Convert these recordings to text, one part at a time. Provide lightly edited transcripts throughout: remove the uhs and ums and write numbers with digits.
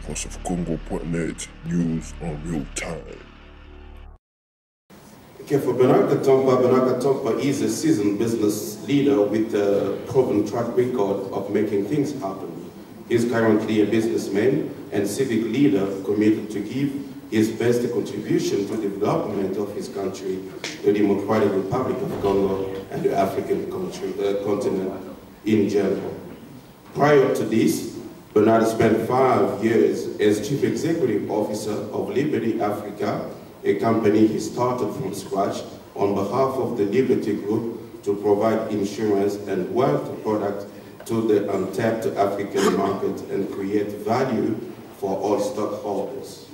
Conférence of Congo.net news on real time. Okay, for Bernard Katompa is a seasoned business leader with a proven track record of making things happen. He is currently a businessman and civic leader committed to give his best contribution to the development of his country, the Democratic Republic of Congo, and the African continent in general. Prior to this, Bernard spent 5 years as Chief Executive Officer of Liberty Africa, a company he started from scratch on behalf of the Liberty Group to provide insurance and wealth products to the untapped African market and create value for all stockholders.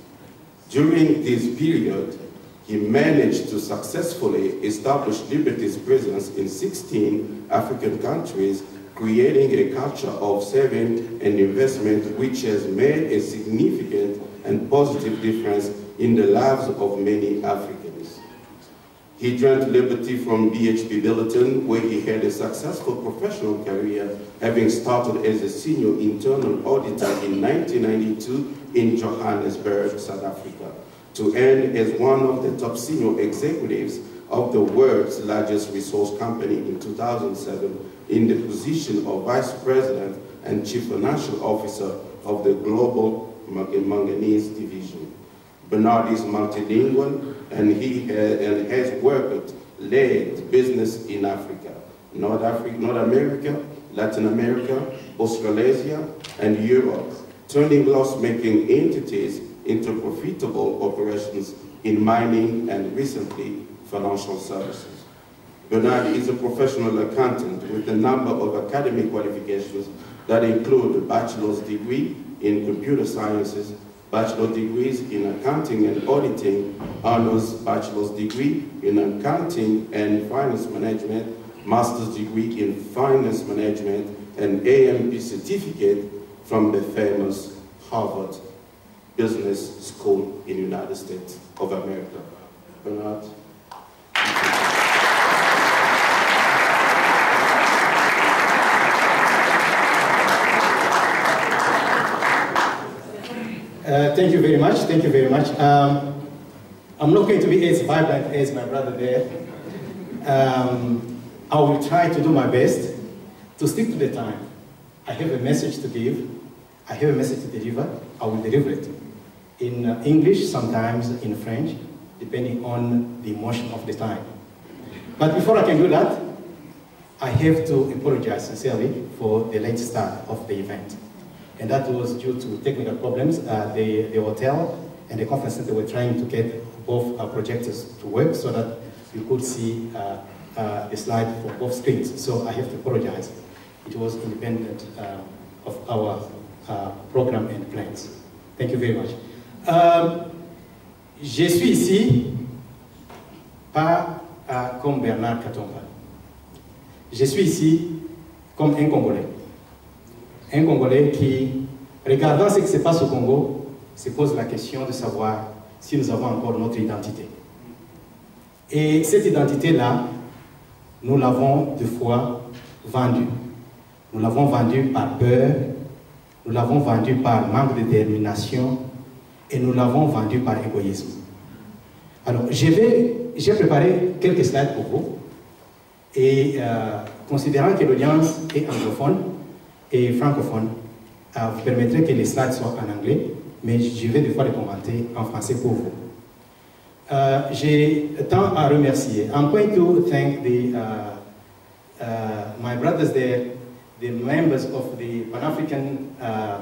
During this period, he managed to successfully establish Liberty's presence in 16 African countries, creating a culture of saving and investment which has made a significant and positive difference in the lives of many Africans. He joined Liberty from BHP Billiton, where he had a successful professional career, having started as a senior internal auditor in 1992 in Johannesburg, South Africa, to end as one of the top senior executives of the world's largest resource company in 2007 in the position of Vice President and Chief Financial Officer of the Global Manganese Division. Bernard is multilingual and has led business in Africa, North America, Latin America, Australasia, and Europe, turning loss-making entities into profitable operations in mining and recently financial services. Bernard is a professional accountant with a number of academic qualifications that include a bachelor's degree in computer sciences, bachelor degrees in accounting and auditing, honors bachelor's degree in accounting and finance management, master's degree in finance management, and AMP certificate from the famous Harvard Business School in the United States of America. Bernard. Thank you very much. Thank you very much. I'm not going to be as vibrant as my brother there. I will try to do my best to stick to the time. I have a message to give. I have a message to deliver. I will deliver it in English, sometimes in French, depending on the emotion of the time. But before I can do that, I have to apologize sincerely for the late start of the event. And that was due to technical problems. The hotel and the conference center were trying to get both projectors to work so that you could see the slide for both screens. So I have to apologize. It was independent of our program and plans. Thank you very much. Je suis ici pas comme Bernard Katompa. Je suis ici comme un Congolais. Un Congolais qui, regardant ce qui se passe au Congo, se pose la question de savoir si nous avons encore notre identité. Et cette identité-là, nous l'avons deux fois vendue. Nous l'avons vendue par peur, nous l'avons vendue par manque de détermination et nous l'avons vendue par égoïsme. Alors, j'ai préparé quelques slides pour vous et considérant que l'audience est anglophone, et francophone, vous permettrez que les slides soient en anglais, mais je vais des fois les commenter en français pour vous. J'ai tant à remercier. I'm going to thank my brothers there, the members of the Pan-African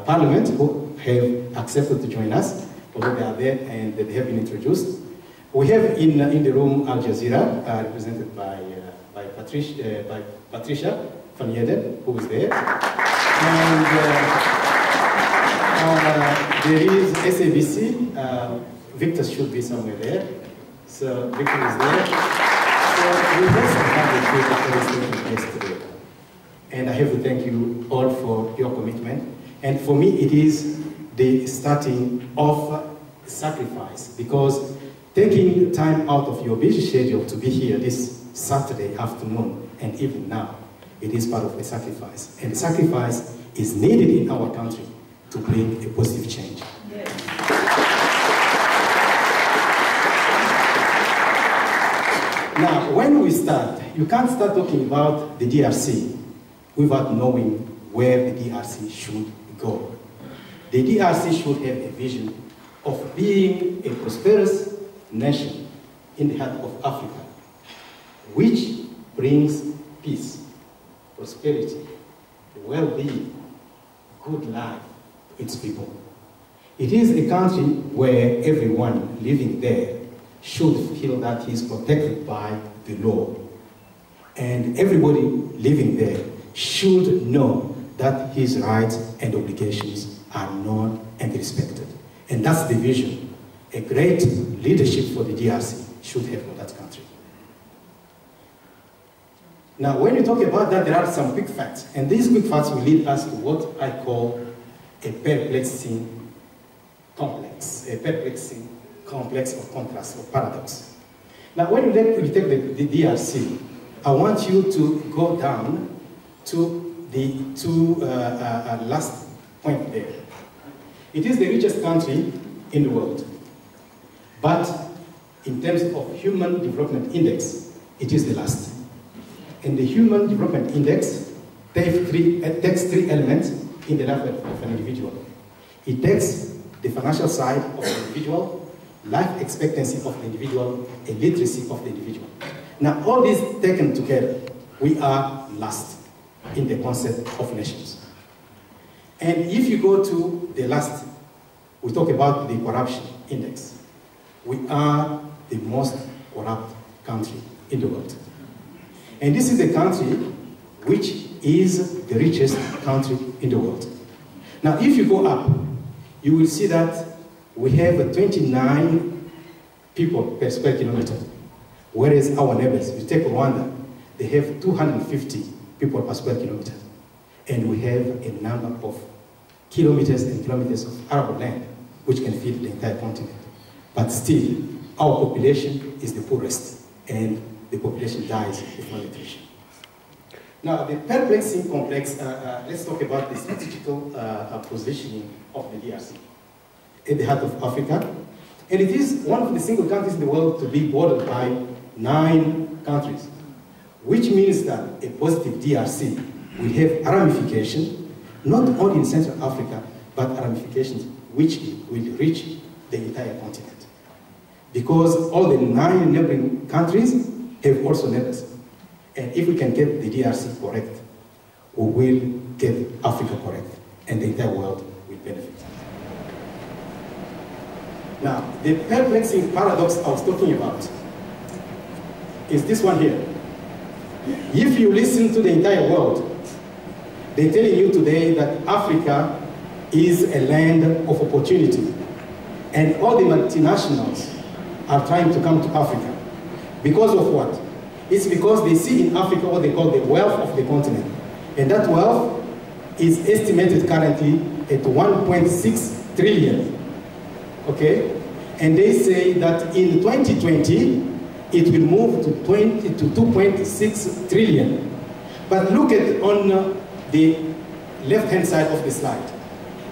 Parliament who have accepted to join us, although they are there and they have been introduced. We have in the room Al Jazeera, represented by Patricia van Yedden, who is there. And there is SABC. Victor should be somewhere there. So Victor is there. So we have some great today. And I have to thank you all for your commitment. And for me, it is the starting of sacrifice, because taking time out of your busy schedule to be here this Saturday afternoon and even now, it is part of a sacrifice. And the sacrifice is needed in our country to bring a positive change. Now, when we start, you can't start talking about the DRC without knowing where the DRC should go. The DRC should have a vision of being a prosperous nation in the heart of Africa, which brings peace, prosperity, well-being, good life to its people. It is a country where everyone living there should feel that he is protected by the law. And everybody living there should know that his rights and obligations are known and respected. And that's the vision a great leadership for the DRC should have for that country. Now, when you talk about that, there are some quick facts. And these quick facts will lead us to what I call a perplexing complex. A perplexing complex of contrast or paradox. Now, when you take the DRC, I want you to go down to the two last point there. It is the richest country in the world, but in terms of Human Development Index, it is the last. And the Human Development Index takes three elements in the life of an individual. It takes the financial side of the individual, life expectancy of the individual, and literacy of the individual. Now, all these taken together, we are last in the concept of nations. And if you go to the last, we talk about the corruption index. We are the most corrupt country in the world. And this is the country which is the richest country in the world. Now, if you go up, you will see that we have 29 people per square kilometer, whereas our neighbors, you take Rwanda, they have 250 people per square kilometer. And we have a number of kilometers and kilometers of arable land, which can feed the entire continent. But still, our population is the poorest, and the population dies of malnutrition. Now, the perplexing complex, let's talk about the strategical positioning of the DRC in the heart of Africa. And it is one of the single countries in the world to be bordered by 9 countries, which means that a positive DRC will have ramification, not only in Central Africa, but ramifications which will reach the entire continent. Because all the 9 neighboring countries have also neighbors. And if we can get the DRC correct, we will get Africa correct, and the entire world will benefit. Now, the perplexing paradox I was talking about is this one here. If you listen to the entire world, they're telling you today that Africa is a land of opportunity, and all the multinationals are trying to come to Africa. Because of what? It's because they see in Africa what they call the wealth of the continent. And that wealth is estimated currently at 1.6 trillion. Okay? And they say that in 2020, it will move to 2.6 trillion. But look at on the left-hand side of the slide.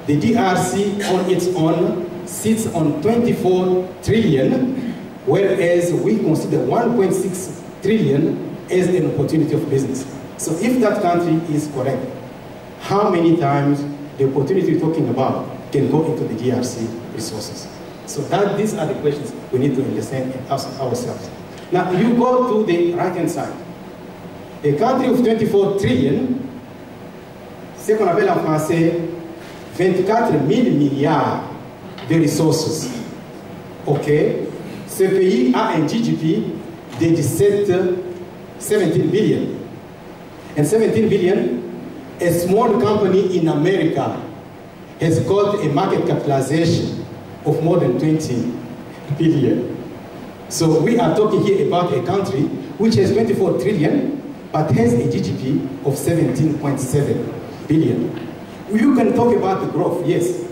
The DRC on its own sits on 24 trillion, whereas we consider 1.6 trillion as an opportunity of business. So if that country is correct, how many times the opportunity we're talking about can go into the DRC resources? So these are the questions we need to understand and ask ourselves. Now, you go to the right-hand side. A country of 24 trillion, ce qu'on appelle en français 24 000 milliards de ressources. OK? Ce pays a un GDP de 17 billion. And 17 billion, a small company in America has got a market capitalization of more than 20 billion. So we are talking here about a country which has 24 trillion, but has a GDP of 17.7 billion. You can talk about the growth, yes,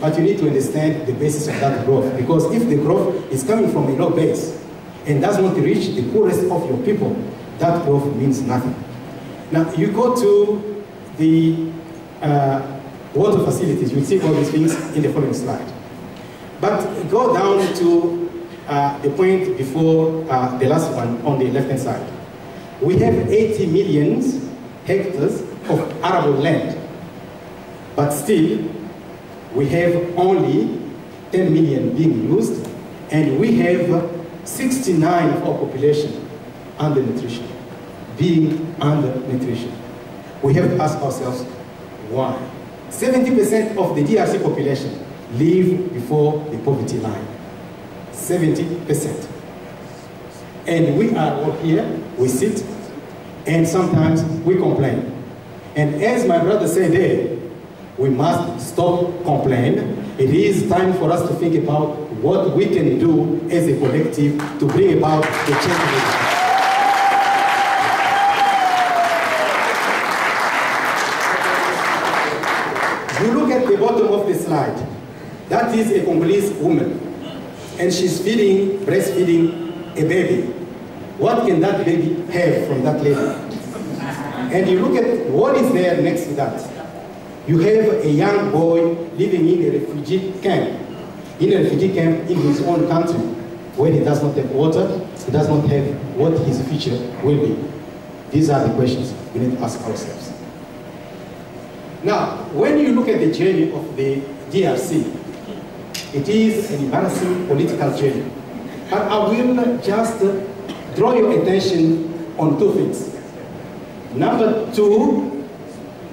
but you need to understand the basis of that growth. Because if the growth is coming from a low base and does not reach the poorest of your people, that growth means nothing. Now, you go to the water facilities, you'll see all these things in the following slide. But go down to the point before the last one on the left-hand side. We have 80 million hectares of arable land, but still we have only 10 million being used, and we have 69 of our population undernutrition, being undernutrition. We have to ask ourselves why. 70% of the DRC population live before the poverty line. 70%. And we are all here, we sit, and sometimes we complain. And as my brother said there, we must stop complaining. It is time for us to think about what we can do as a collective to bring about the change. You look at the bottom of the slide. That is a Congolese woman, and she's breastfeeding a baby. What can that baby have from that lady? And you look at what is there next to that. You have a young boy living in a refugee camp. In a refugee camp in his own country, where he does not have water, he does not have what his future will be. These are the questions we need to ask ourselves. Now, when you look at the journey of the DRC, it is an embarrassing political journey. But I will just draw your attention on two things. Number two,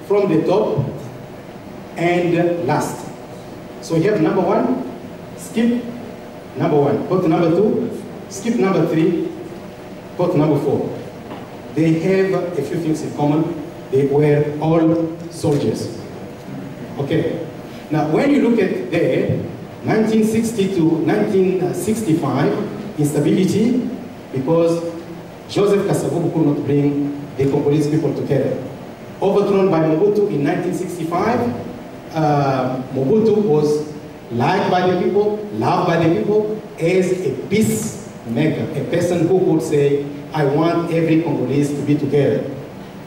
from the top and last. So we have number one, skip number one. Go to number two, skip number three, go to number four. They have a few things in common. They were all soldiers. Okay. Now, when you look at there, 1960 to 1965, instability, because Joseph Kasavubu could not bring the Congolese people together. Overthrown by Mobutu in 1965, Mobutu was liked by the people, loved by the people, as a peacemaker, a person who could say, I want every Congolese to be together.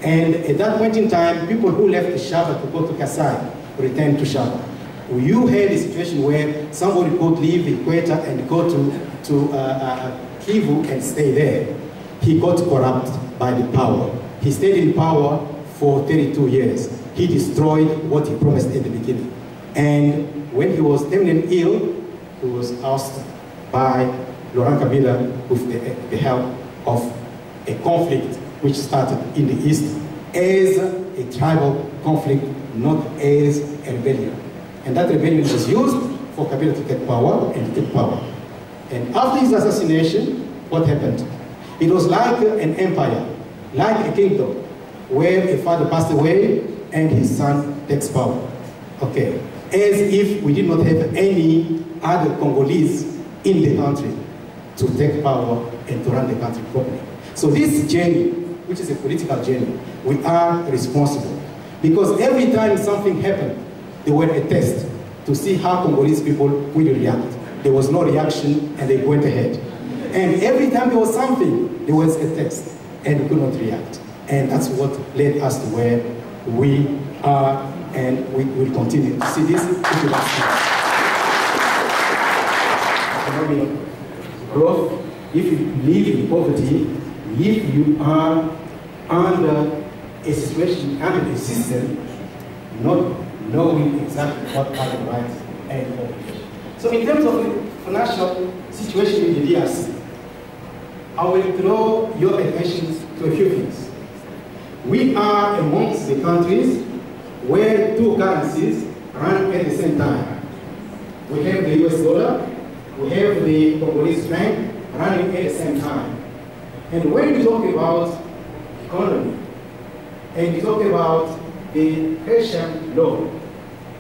And at that point in time, people who left Shaba to go to Kasai returned to Shaba. You had a situation where somebody could leave the equator and go to Kivu and stay there. He got corrupted by the power. He stayed in power for 32 years. He destroyed what he promised at the beginning. And when he was terminally ill, he was asked by Laurent Kabila with the help of a conflict which started in the East as a tribal conflict, not as a rebellion. And that rebellion was used for Kabila to get power and to take power. And after his assassination, what happened? It was like an empire, like a kingdom, where a father passed away and his son takes power. Okay. As if we did not have any other Congolese in the country to take power and to run the country properly. So this journey, which is a political journey, we are responsible. Because every time something happened, there were a test to see how Congolese people will react. There was no reaction and they went ahead. And every time there was something, there was a test and we could not react. And that's what led us to where we are, and we will continue to see this economic growth. If you live in poverty, if you are under a situation, under a system, not knowing exactly what are the rights and obligations. So in terms of the financial situation in the DRC, I will draw your attention to a few things. We are amongst the countries where two currencies run at the same time. We have the US dollar, we have the Congolese franc running at the same time. And when you talk about economy, and you talk about the Haitian law,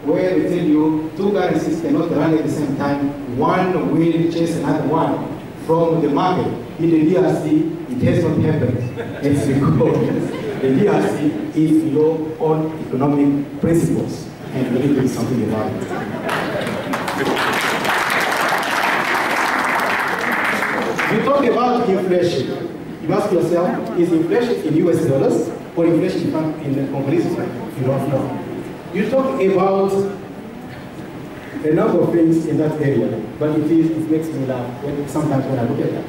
where they tell you two currencies cannot run at the same time, one will chase another one from the market. In the DRC, it has not happened. It's because the DRC is below all economic principles, and we need to do something about it. You talk about inflation. You ask yourself, is inflation in US dollars or inflation in the Congolese franc? You don't know. You talk about a number of things in that area, but it makes me laugh sometimes when I look at that.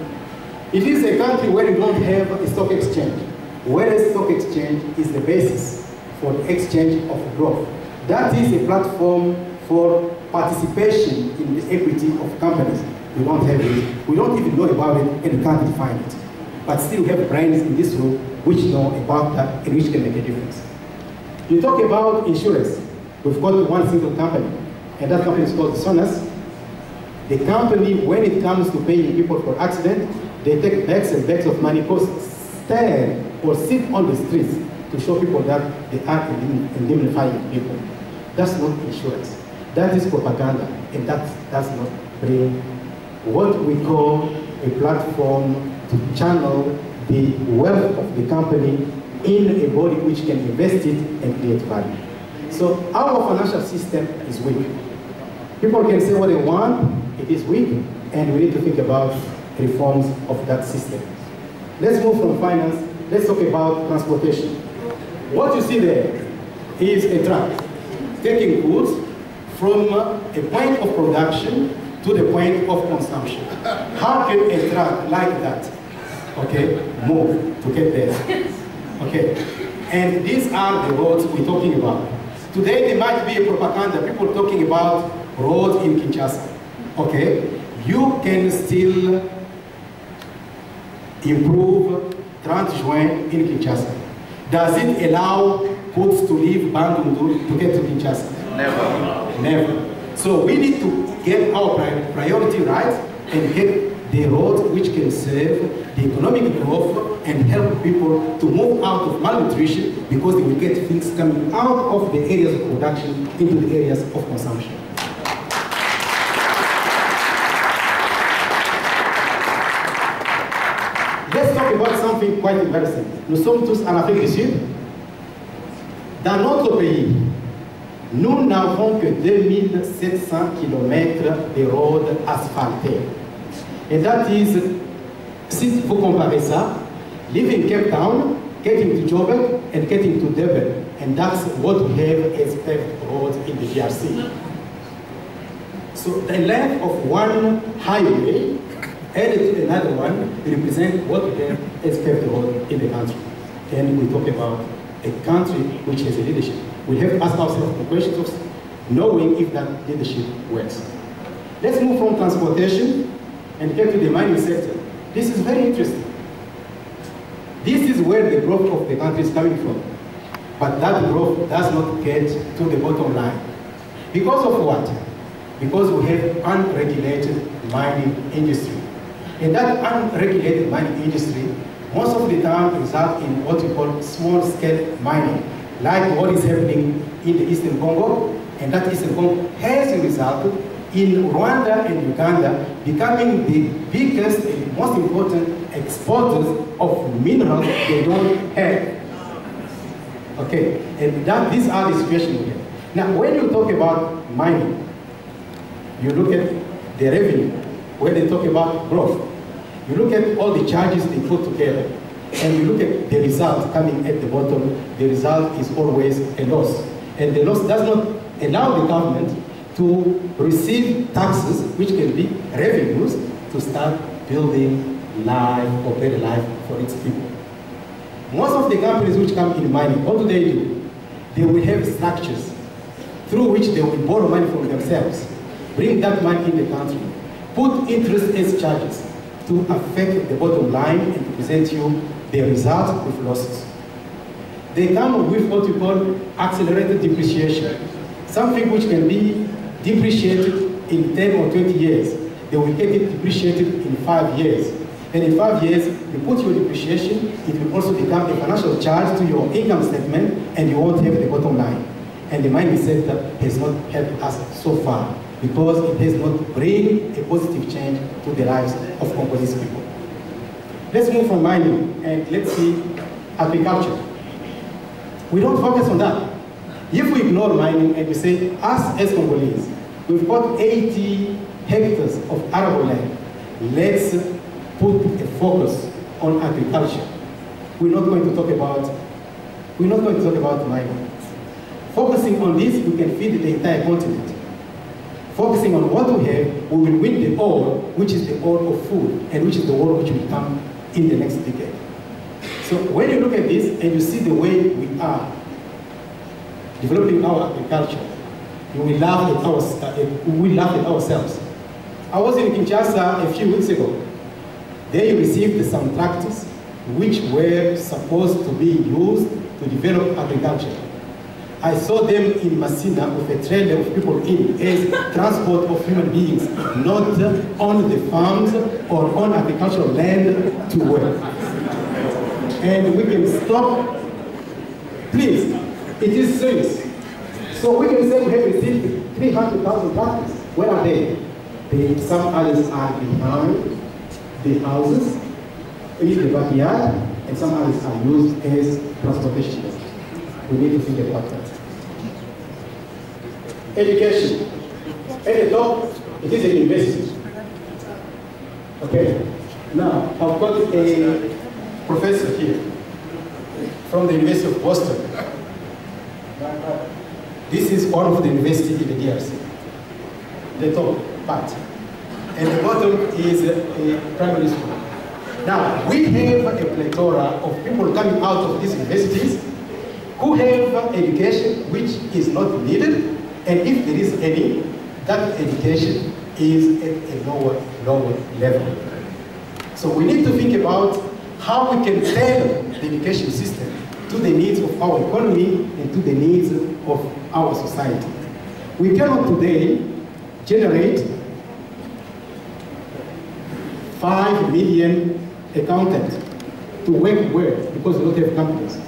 It is a country where you don't have a stock exchange, whereas stock exchange is the basis for the exchange of growth. That is a platform for participation in the equity of companies. We don't have it. We don't even know about it, and we can't define it. But still we have brains in this room which know about that and which can make a difference. You talk about insurance. We've got one single company, and that company is called Sonas. The company, when it comes to paying people for accident, they take bags and bags of money, stand or sit on the streets to show people that they are indemnifying people. That's not insurance. That is propaganda, and that does not bring what we call a platform to channel the wealth of the company in a body which can invest it and create value. So our financial system is weak. People can say what they want, it is weak, and we need to think about reforms of that system. Let's move from finance, let's talk about transportation. What you see there is a truck taking goods from a point of production to the point of consumption. How can a truck like that, okay, move to get there? Okay, and these are the roads we're talking about. Today there might be a propaganda, people talking about roads in Kinshasa. Okay, you can still improve 30 Juin in Kinshasa. Does it allow goods to leave Bandundu to get to Kinshasa? Never. Never. So we need to get our priority right and get the roads which can serve the economic growth and help people to move out of malnutrition, because they will get things coming out of the areas of production into the areas of consumption. Let's talk about something quite embarrassing. Nous sommes tous en Afrique du Sud. Dans notre pays, nous n'avons que 2700 km de routes asphaltées. And that is, si vous comparez ça, living in Cape Town, getting to Joburg, and getting to Durban, and that's what we have as paved roads in the DRC. So the length of one highway added to another one represent what we have as paved road in the country. And we talk about a country which has a leadership. We have to ask ourselves the question of knowing if that leadership works. Let's move from transportation and get to the mining sector. This is very interesting. This is where the growth of the country is coming from. But that growth does not get to the bottom line. Because of what? Because we have unregulated mining industry. And that unregulated mining industry, most of the time result in what we call small-scale mining, like what is happening in the Eastern Congo, and that Eastern Congo has resulted in Rwanda and Uganda becoming the biggest and most important exporters of minerals they don't have. Okay, and these are the situations here. Now, when you talk about mining, you look at the revenue, where they talk about growth. You look at all the charges they put together, and you look at the result coming at the bottom. The result is always a loss. And the loss does not allow the government to receive taxes, which can be revenues, to start building life or better life for its people. Most of the companies which come in mining, what do? They will have structures through which they will borrow money from themselves, bring that money in the country, put interest as charges to affect the bottom line and to present you the result with losses. They come with what we call accelerated depreciation, something which can be depreciated in 10 or 20 years. They will get it depreciated in 5 years. And in 5 years, you put your depreciation, it will also become a financial charge to your income statement, and you won't have the bottom line. And the mining sector has not helped us so far, because it has not bring a positive change to the lives of Congolese people. Let's move from mining and let's see agriculture. We don't focus on that. If we ignore mining and we say, us as Congolese, we've got 80 hectares of arable land, let's put a focus on agriculture. We're not going to talk about mining. Focusing on this, we can feed the entire continent. focusing on what we have, we will win the war, which is the war of food, and which is the war which will come in the next decade. So when you look at this and you see the way we are developing our agriculture, you will laugh at ourselves. I was in Kinshasa a few weeks ago. They received some tractors which were supposed to be used to develop agriculture. I saw them in Masina with a trailer of people in as transport of human beings, not on the farms or on agricultural land to work. And we can stop, please, it is serious. So we can say we have received 300,000 tractors. Where are they? Some others are behind the houses, in the backyard, and some others are used as transportation. We need to think about that. Education. At the top, it is a university. Okay? Now, I've got a professor here from the University of Boston. This is one of the universities in the DRC. The top part. And the bottom is a primary school. Now, we have a plethora of people coming out of these universities who have education which is not needed, and if there is any, that education is at a lower level. So we need to think about how we can tailor the education system to the needs of our economy and to the needs of our society. We cannot today generate 5 million accountants to work where, because we don't have companies.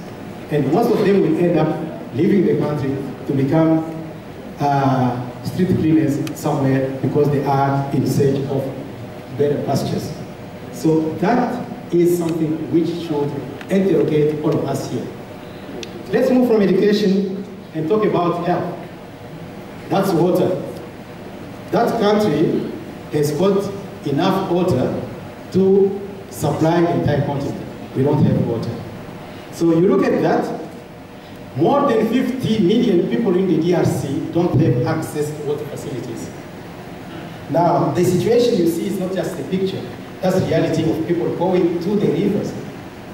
And most of them will end up leaving the country to become street cleaners somewhere because they are in search of better pastures. So that is something which should interrogate all of us here. Let's move from education and talk about health. That's water. That country has got enough water to supply the entire continent. We don't have water. So you look at that, more than 50 million people in the DRC don't have access to water facilities. Now, the situation you see is not just a picture. That's the reality of people going to the rivers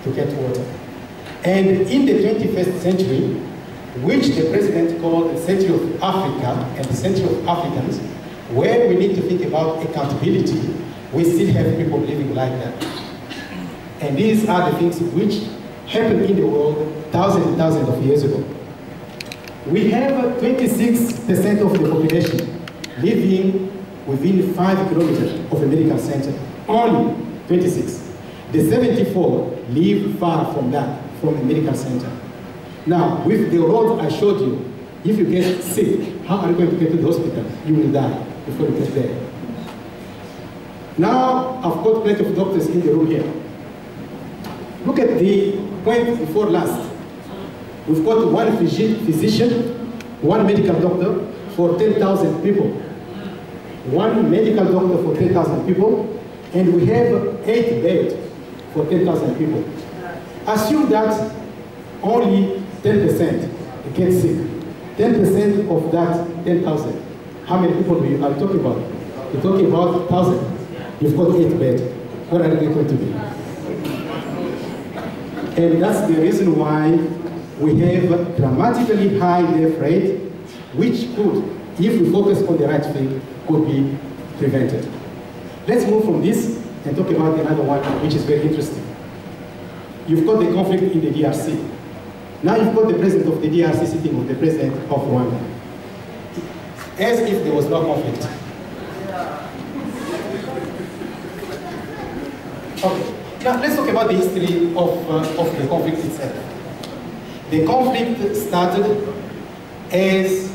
to get water. And in the 21st century, which the president called the century of Africa and the century of Africans, where we need to think about accountability, we still have people living like that. And these are the things which happened in the world thousands and thousands of years ago. We have 26% of the population living within 5 kilometers of a medical center. Only 26. The 74 live far from that, from a medical center. Now, with the road I showed you, if you get sick, how are you going to get to the hospital? You will die before you get there. Now, I've got plenty of doctors in the room here. Look at the point before last. We've got one physician, one medical doctor for 10,000 people. One medical doctor for 10,000 people, and we have 8 beds for 10,000 people. Assume that only 10% get sick. 10% of that 10,000. How many people are you talking about? You're talking about 1,000. You've got 8 beds. What are they going to be? And that's the reason why we have dramatically high death rate, which could, if we focus on the right thing, could be prevented. Let's move from this and talk about another one, which is very interesting. You've got the conflict in the DRC. Now you've got the president of the DRC sitting with the president of Rwanda, as if there was no conflict. Okay, now let's talk about the history of the conflict itself. The conflict started as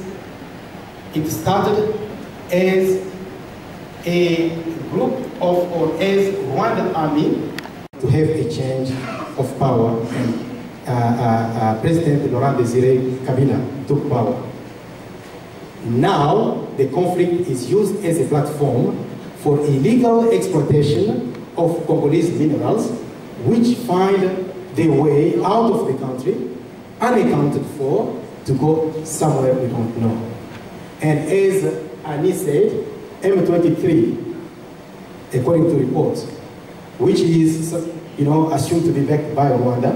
a group of, or as Rwandan army to have a change of power, and President Laurent Desire Kabila took power. Now the conflict is used as a platform for illegal exploitation of Congolese minerals, which find their way out of the country, unaccounted for, to go somewhere we don't know. And as Ani said, M23, according to reports, which is assumed to be backed by Rwanda,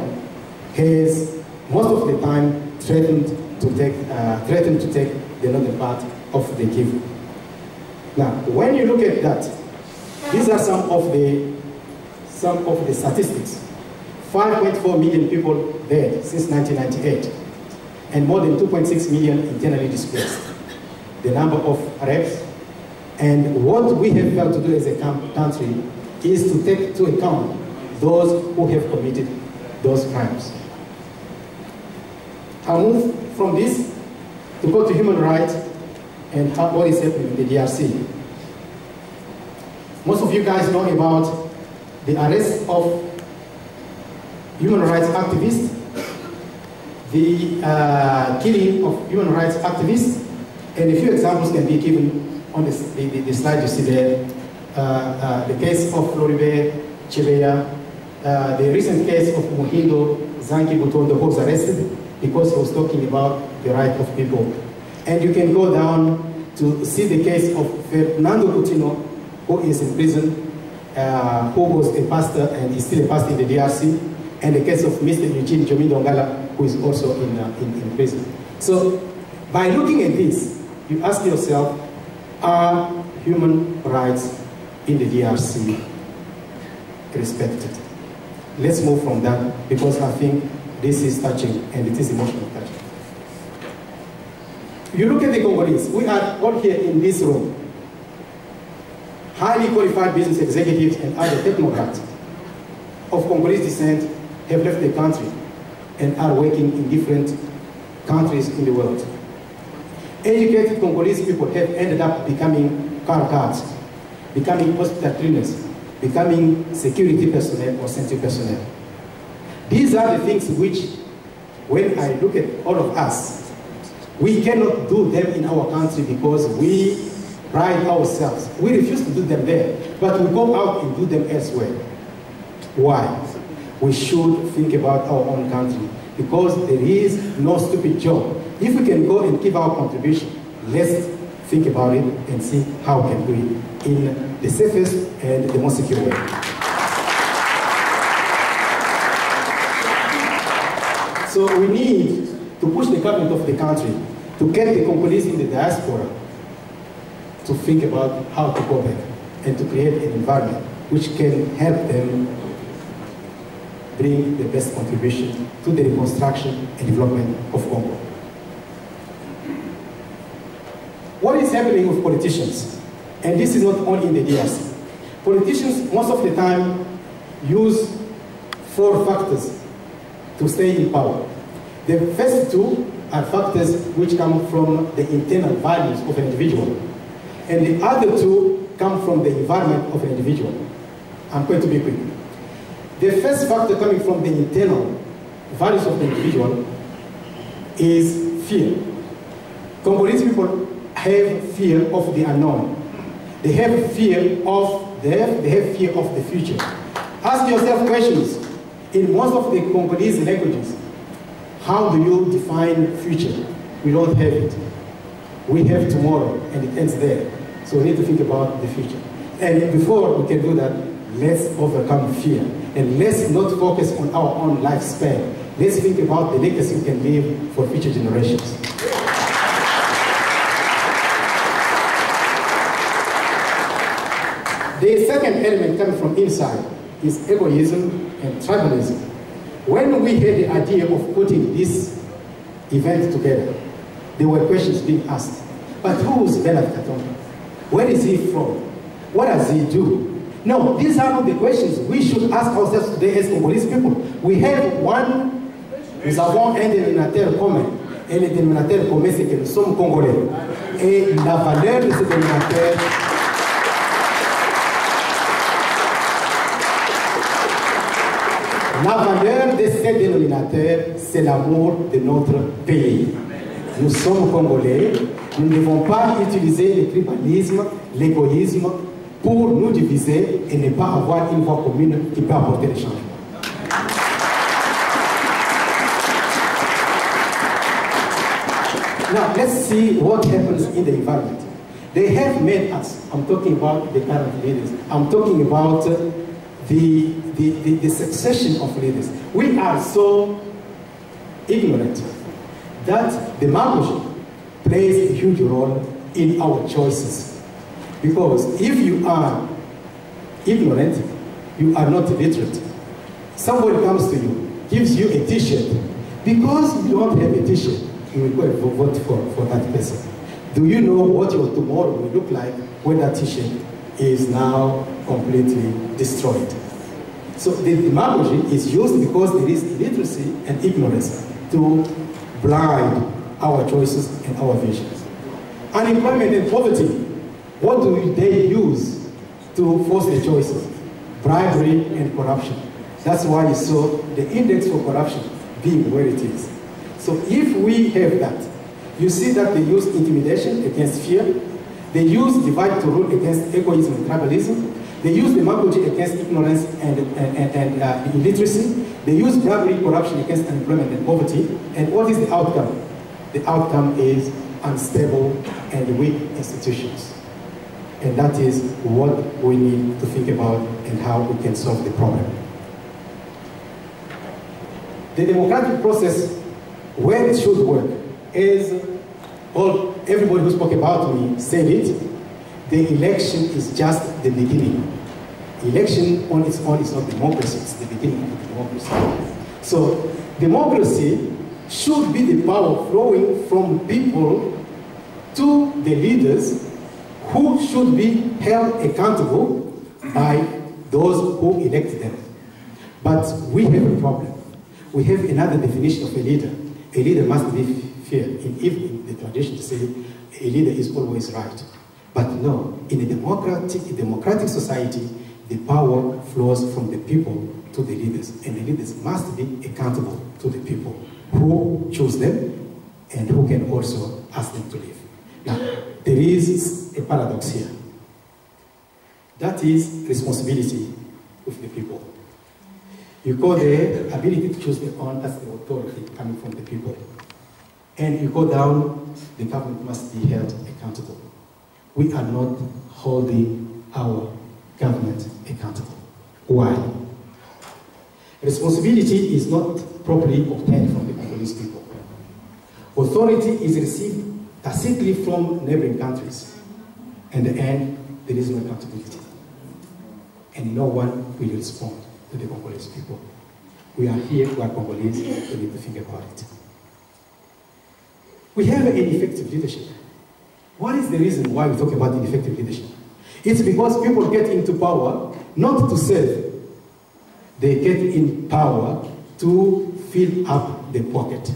has most of the time threatened to take the northern part of the Kivu. Now, when you look at that, these are some of the statistics. 5.4 million people dead since 1998, and more than 2.6 million internally displaced. The number of rapes, and what we have failed to do as a country is to take into account those who have committed those crimes. I'll move from this to go to human rights and what is happening in the DRC. Most of you guys know about the arrest of human rights activists, the killing of human rights activists, and a few examples can be given on the slide you see there. The case of Floribert Chebeya, the recent case of Muhindo Zanki Butondo, who was arrested because he was talking about the right of people. And you can go down to see the case of Fernando Coutinho, who is in prison, who was a pastor and is still a pastor in the DRC, and the case of Mr. Eugene Jomi Dongala, who is also in prison. So by looking at this, you ask yourself, are human rights in the DRC respected? Let's move from that, because I think this is touching and it is emotional touching. You look at the Congolese, we are all here in this room, highly qualified business executives and other technocrats of Congolese descent have left the country and are working in different countries in the world. Educated Congolese people have ended up becoming car guards, becoming hospital cleaners, becoming security personnel or sentry personnel. These are the things which, when I look at all of us, we cannot do them in our country because we pride ourselves. We refuse to do them there, but we go out and do them elsewhere. Why? We should think about our own country, because there is no stupid job. If we can go and give our contribution, let's think about it and see how we can do it in the safest and the most secure way. So we need to push the government of the country to get the Congolese in the diaspora to think about how to go back and to create an environment which can help them bring the best contribution to the reconstruction and development of Congo. What is happening with politicians? And this is not only in the DRC. Politicians, most of the time, use 4 factors to stay in power. The first 2 are factors which come from the internal values of an individual. And the other 2 come from the environment of an individual. I'm going to be quick. The first factor coming from the internal values of the individual is fear. Congolese people have fear of the unknown. They have fear of the future. Ask yourself questions. In most of the Congolese languages, how do you define future? We don't have it. We have tomorrow, and it ends there. So we need to think about the future. And before we can do that, let's overcome fear. And let's not focus on our own lifespan. Let's think about the legacy we can leave for future generations. The second element coming from inside is egoism and tribalism. When we had the idea of putting this event together, there were questions being asked. But who is Bernard Katompa? Where is he from? What does he do? No, these are not the questions we should ask ourselves today as Congolese people. We have nous avons un dénominateur commun. Et le dénominateur commun, c'est que nous sommes Congolais. Et la valeur de ce dénominateur, c'est l'amour de notre pays. Nous sommes Congolais. Nous ne devons pas utiliser le tribalisme, l'égoïsme pour nous diviser et ne pas avoir une voix commune qui peut apporter des changements. Now, let's see what happens in the environment. They have made us, I'm talking about the current leaders, I'm talking about the succession of leaders. We are so ignorant that demagogy plays a huge role in our choices. Because if you are ignorant, you are not literate. Somebody comes to you, gives you a t-shirt. Because you don't have a t-shirt, you will go and vote for that person. Do you know what your tomorrow will look like when that t-shirt is now completely destroyed? So the demagogy is used because there is illiteracy and ignorance to blind our choices and our visions. Unemployment and poverty, what do they use to force their choices? Bribery and corruption. That's why you saw the index for corruption being where it is. So if we have that, you see that they use intimidation against fear, they use divide to rule against egoism and tribalism, they use demagogy against ignorance and illiteracy, they use bribery, corruption against unemployment and poverty, and what is the outcome? The outcome is unstable and weak institutions. And that is what we need to think about and how we can solve the problem. The democratic process, where it should work, is, everybody who spoke about me said it, the election is just the beginning. Election on its own is not democracy, it's the beginning of democracy. So democracy should be the power flowing from people to the leaders who should be held accountable by those who elect them. But we have a problem. We have another definition of a leader. A leader must be fair. In the tradition to say a leader is always right. But no, in a democratic society, the power flows from the people to the leaders. And the leaders must be accountable to the people who choose them and who can also ask them to leave. Now, there is a paradox here. That is responsibility of the people. You call the ability to choose their own, that's the authority coming from the people. And you go down, the government must be held accountable. We are not holding our government accountable. Why? Responsibility is not properly obtained from the Congolese people. Authority is received tacitly from neighboring countries. In the end, there is no accountability. And no one will respond to the Congolese people. We are here, we are Congolese, we need to think about it. We have an ineffective leadership. What is the reason why we talk about ineffective leadership? It's because people get into power not to serve. They get in power to fill up the pocket.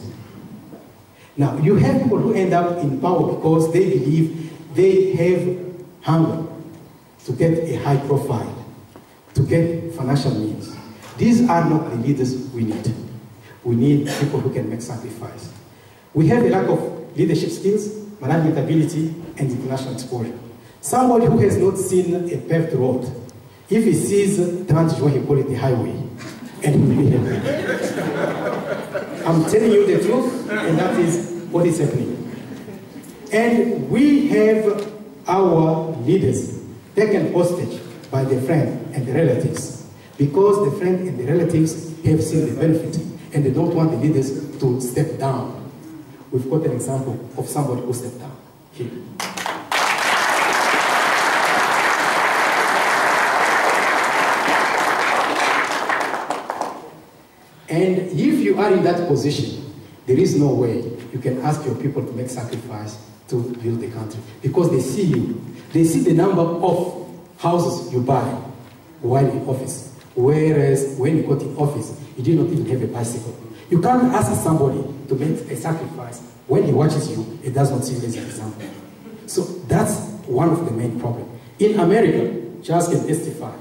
Now, you have people who end up in power because they believe they have hunger to get a high profile, to get financial means. These are not the leaders we need. We need people who can make sacrifice. We have a lack of leadership skills, management ability, and international exposure. Somebody who has not seen a paved road, if he sees Trans-Juin, he calls it the highway, and he will be happy. I'm telling you the truth, and that is what is happening. And we have our leaders taken hostage by the friend and the relatives, because the friend and the relatives have seen the benefit, and they don't want the leaders to step down. We've got an example of somebody who stepped down here. And if you are in that position, there is no way you can ask your people to make sacrifice to build the country, because they see you. They see the number of houses you buy while in office, whereas when you got in office, you did not even have a bicycle. You can't ask somebody to make a sacrifice when he watches you, it does not see you as an example. So that's one of the main problems. In America, Charles can testify.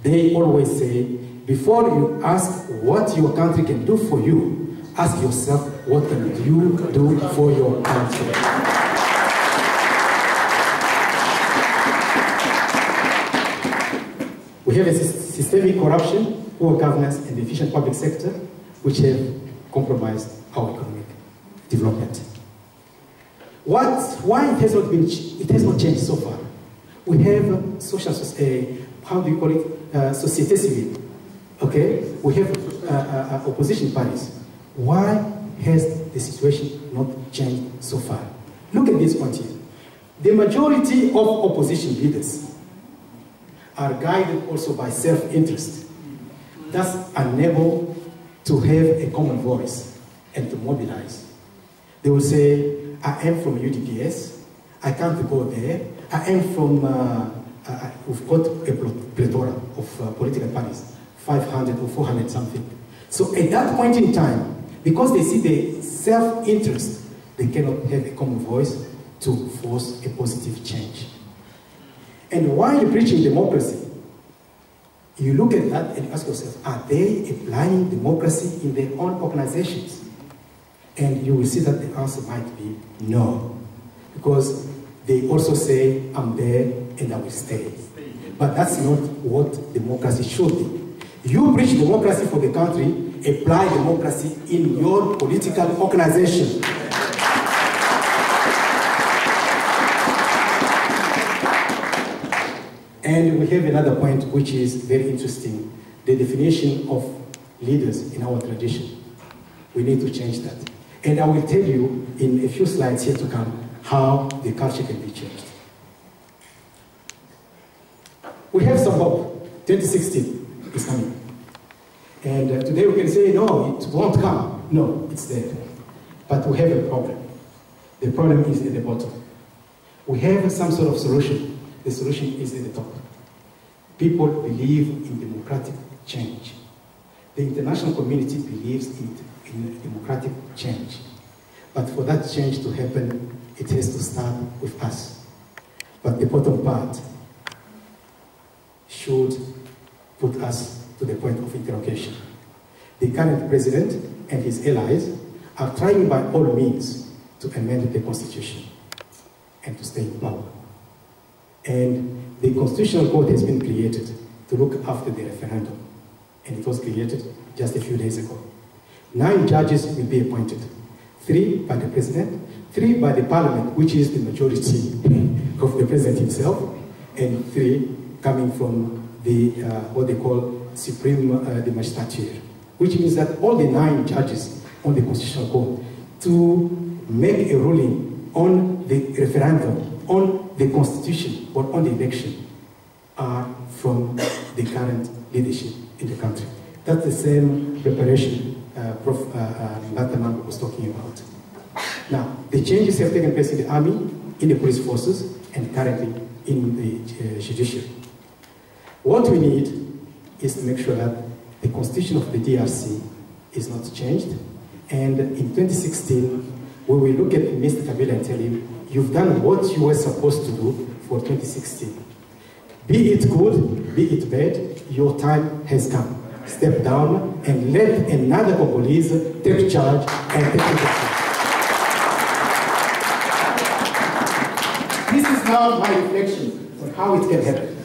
They always say, before you ask what your country can do for you, ask yourself, what can you do for your country? We have a systemic corruption, poor governance, and efficient public sector, which have compromised our economic development. Why it has not changed so far? We have social, how do you call it, société civile, okay? We have opposition parties. Why has the situation not changed so far? Look at this point here. The majority of opposition leaders are guided also by self-interest, thus unable to have a common voice and to mobilize. They will say, I am from UDPS, I can't go there, I am from, we've got a plethora of political parties, 500 or 400 something. So at that point in time, because they see the self-interest, they cannot have a common voice to force a positive change. And while you're preaching democracy, you look at that and ask yourself, are they applying democracy in their own organizations? And you will see that the answer might be no. Because they also say, I'm there and I will stay. But that's not what democracy should be. You preach democracy for the country, apply democracy in your political organization. And we have another point which is very interesting, the definition of leaders in our tradition. We need to change that. And I will tell you in a few slides here to come how the culture can be changed. We have some hope. 2016 is coming. And today we can say, no, it won't come. No, it's there. But we have a problem. The problem is at the bottom. We have some sort of solution. The solution is at the top. People believe in democratic change. The international community believes in democratic change. But for that change to happen, it has to start with us. But the bottom part should put us to the point of interrogation. The current president and his allies are trying by all means to amend the constitution and to stay in power. And the Constitutional Court has been created to look after the referendum. And it was created just a few days ago. 9 judges will be appointed. 3 by the president, 3 by the parliament, which is the majority of the president himself, and 3 coming from the, what they call Supreme the Magistrature, which means that all the 9 judges on the Constitutional Court to make a ruling on the referendum, on the constitution, or on the election are from the current leadership in the country. That's the same preparation Prof. Lataman was talking about. Now, the changes have taken place in the army, in the police forces, and currently in the judiciary. What we need is to make sure that the constitution of the DRC is not changed, and in 2016, we will look at Mr. Kabila and tell him, you've done what you were supposed to do for 2016. Be it good, be it bad, your time has come. Step down and let another Congolese take charge and take leadership. This is now my reflection on how it can happen.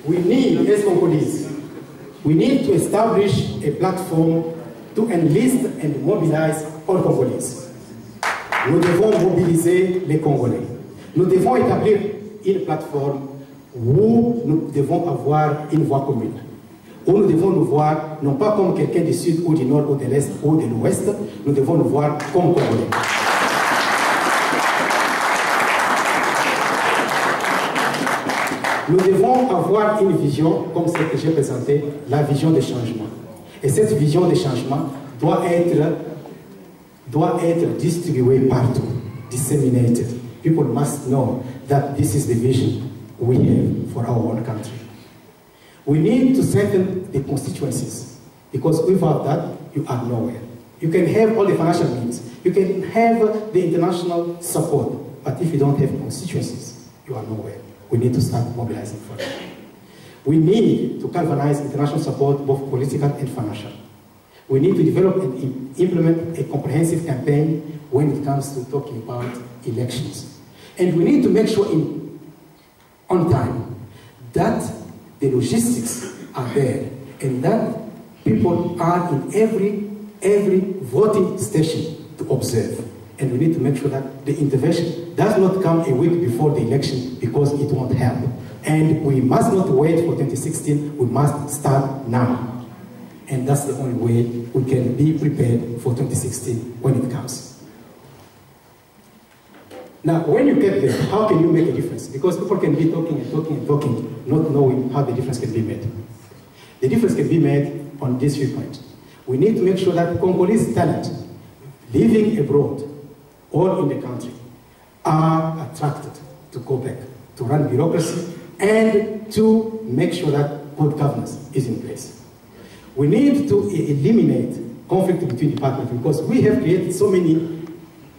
We need, as Congolese, we need to establish a platform to enlist and mobilize all Congolese. Nous devons mobiliser les Congolais. Nous devons établir une plateforme où nous devons avoir une voix commune. Où nous devons nous voir, non pas comme quelqu'un du sud ou du nord ou de l'est ou de l'ouest, nous devons nous voir comme Congolais. Nous devons avoir une vision, comme celle que j'ai présentée, la vision des changements. Et cette vision des changements doit être distribuée partout, disseminated. People must know that this is the vision we have for our own country. We need to strengthen the constituencies, because without that, you are nowhere. You can have all the financial means, you can have the international support, but if you don't have constituencies, you are nowhere. We need to start mobilizing for that. We need to galvanize international support, both political and financial. We need to develop and implement a comprehensive campaign when it comes to talking about elections. And we need to make sure on time that the logistics are there and that people are in every voting station to observe. And we need to make sure that the intervention does not come a week before the election because it won't help. And we must not wait for 2016, we must start now. And that's the only way we can be prepared for 2016 when it comes. Now, when you get there, how can you make a difference? Because people can be talking and talking and talking, not knowing how the difference can be made. The difference can be made on this viewpoint. We need to make sure that Congolese talent living abroad or in the country are attracted to go back, to run bureaucracy, and to make sure that good governance is in place. We need to eliminate conflict between departments because we have created so many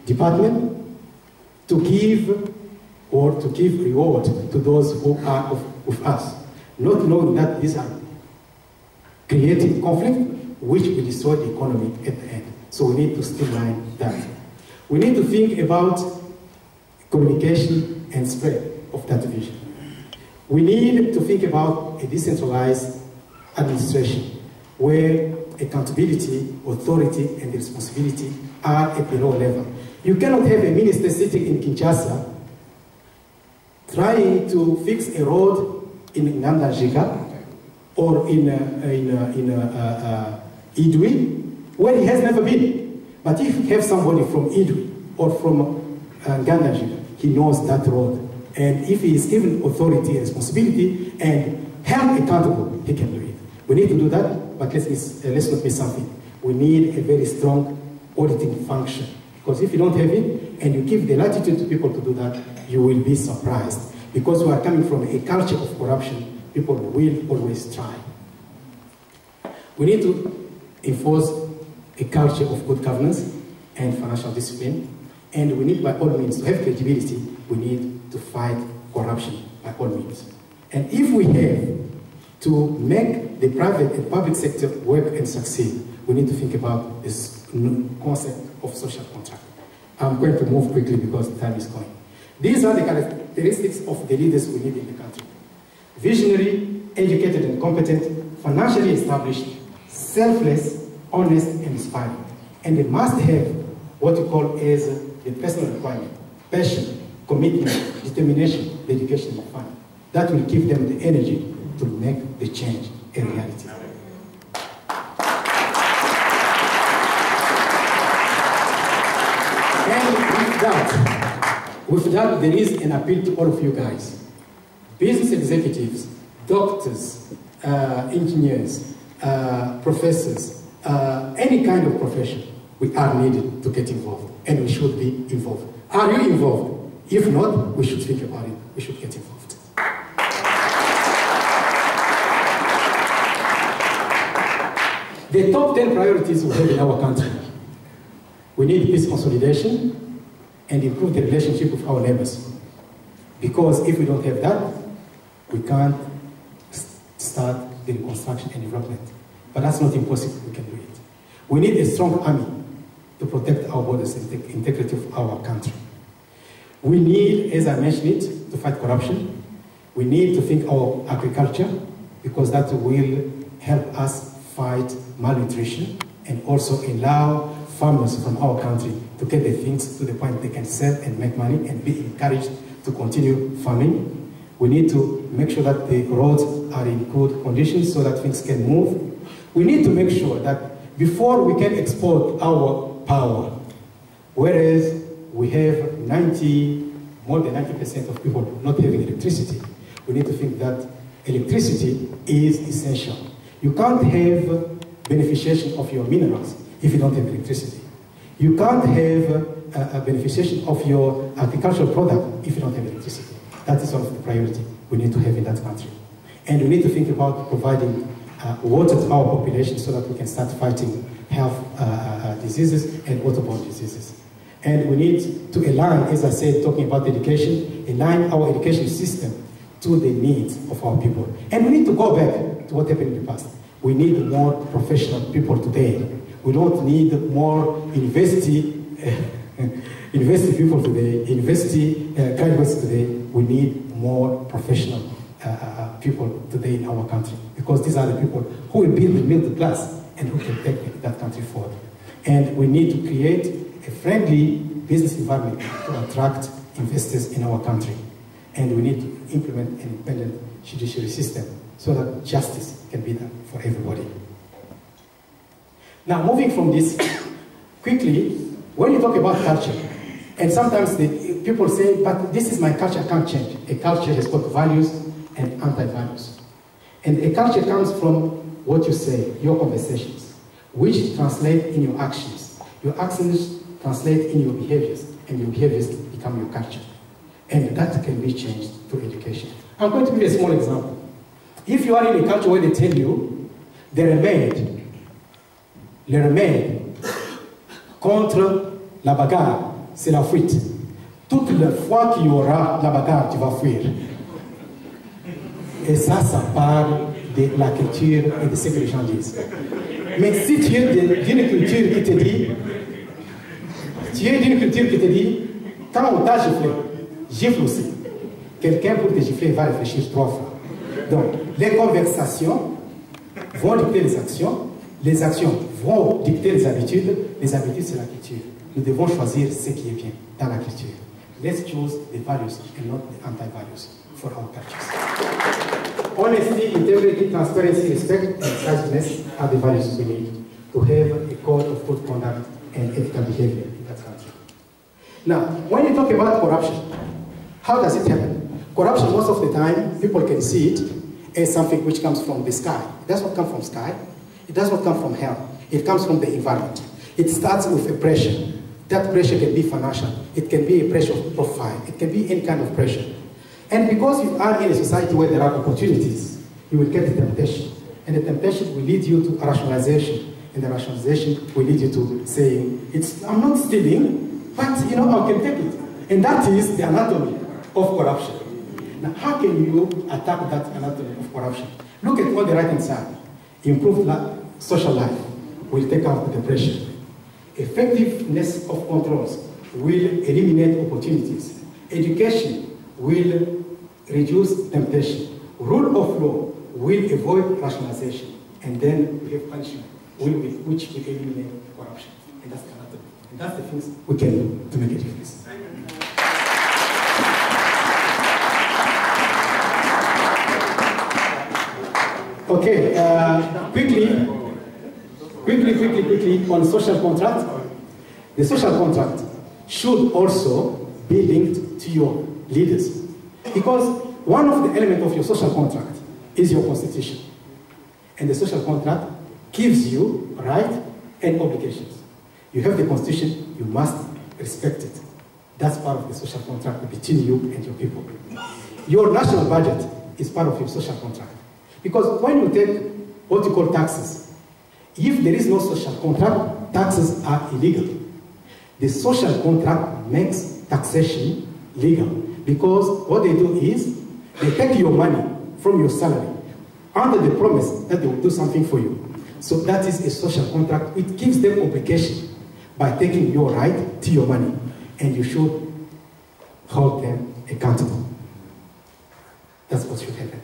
departments to give reward to those who are with us, not knowing that these are creating conflict which will destroy the economy at the end. So we need to streamline that. We need to think about communication and spread of that vision. We need to think about a decentralized administration where accountability, authority, and responsibility are at the lower level. You cannot have a minister sitting in Kinshasa trying to fix a road in Nandajika or in Idwi, where he has never been. But if you have somebody from Idwi or from Nandajika, he knows that road. And if he is given authority and responsibility and held accountable, he can do it. We need to do that, but let's not miss something. We need a very strong auditing function. Because if you don't have it, and you give the latitude to people to do that, you will be surprised. Because we are coming from a culture of corruption, people will always try. We need to enforce a culture of good governance and financial discipline. And we need, by all means, to have credibility, we need to fight corruption by all means. And if we have to make the private and public sector work and succeed, we need to think about this concept of social contract. I'm going to move quickly because the time is going. These are the characteristics of the leaders we need in the country. Visionary, educated and competent, financially established, selfless, honest and inspiring. And they must have what we call as the personal requirement: passion, commitment, determination, dedication and fun. That will give them the energy to make the change a reality. And with that, there is an appeal to all of you guys. Business executives, doctors, engineers, professors, any kind of profession, we are needed to get involved, and we should be involved. Are you involved? If not, we should think about it. We should get involved. The top 10 priorities we have in our country. We need peace consolidation and improve the relationship with our neighbors. Because if we don't have that, we can't start the reconstruction and development. But that's not impossible, we can do it. We need a strong army to protect our borders and the integrity of our country. We need, as I mentioned it, to fight corruption. We need to think our agriculture, because that will help us fight malnutrition and also allow farmers from our country to get their things to the point they can sell and make money and be encouraged to continue farming. We need to make sure that the roads are in good conditions so that things can move. We need to make sure that before we can export our power, whereas we have more than 90% of people not having electricity, we need to think that electricity is essential. You can't have beneficiation of your minerals if you don't have electricity. You can't have a beneficiation of your agricultural product if you don't have electricity. That is one of the priorities we need to have in that country. And we need to think about providing water to our population so that we can start fighting health diseases and waterborne diseases. And we need to align, as I said, talking about education, align our education system to the needs of our people. And we need to go back to what happened in the past. We need more professional people today. We don't need more university people today, university graduates today. We need more professional people today in our country, because these are the people who will build the middle class and who can take that country forward. And we need to create a friendly business environment to attract investors in our country. And we need to implement an independent judiciary system so that justice can be done for everybody. Now, moving from this, quickly, when you talk about culture, and sometimes people say, but this is my culture, I can't change. A culture has got values and anti-values. And a culture comes from what you say, your conversations, which translate in your actions. Your actions translate in your behaviors, and your behaviors become your culture. And that can be changed through education. I'm going to give you a small example. If you are in a culture where they tell you, le remède contre la bagarre, c'est la fuite. Toute la fois qu'il y aura la bagarre, tu vas fuir. Et ça parle de la culture et de ce que les gens disent. Mais si tu es d'une culture qui te dit, quand on t'a giflé, gifle aussi. Quelqu'un pour te gifler va réfléchir 3 fois. Donc, les conversations vont dicter les actions vont dicter les habitudes c'est la culture. Nous devons choisir ce qui est bien dans la culture. Let's choose the values and not the anti-values for our cultures. Honesty, integrity, transparency, respect, and kindness are the values we need to have a code of good conduct and ethical behavior in that country. Now, when you talk about corruption, how does it happen? Corruption, most of the time, people can see it as something which comes from the sky. It does not come from sky. It does not come from hell. It comes from the environment. It starts with a pressure. That pressure can be financial. It can be a pressure of profile. It can be any kind of pressure. And because you are in a society where there are opportunities, you will get the temptation. And the temptation will lead you to rationalization. And the rationalization will lead you to saying, I'm not stealing, but I can take it. And that is the anatomy of corruption. Now, how can you attack that anatomy of corruption? Look at on the right-hand side. Improved social life will take out the pressure. Effectiveness of controls will eliminate opportunities. Education will reduce temptation. Rule of law will avoid rationalization. And then we have punishment, which will eliminate corruption. And that's the anatomy. And that's the things we can do to make a difference. Okay, quickly on social contract. The social contract should also be linked to your leaders. Because one of the elements of your social contract is your constitution. And the social contract gives you rights and obligations. You have the constitution, you must respect it. That's part of the social contract between you and your people. Your national budget is part of your social contract. Because when you take what you call taxes, if there is no social contract, taxes are illegal. The social contract makes taxation legal. Because what they do is, they take your money from your salary under the promise that they will do something for you. So that is a social contract. It gives them obligation by taking your right to your money. And you should hold them accountable. That's what should happen.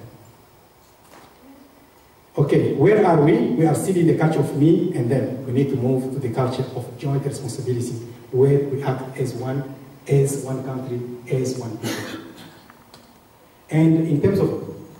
Okay, where are we? We are still in the culture of me and them. We need to move to the culture of joint responsibility, where we act as one country, as one people. And in terms of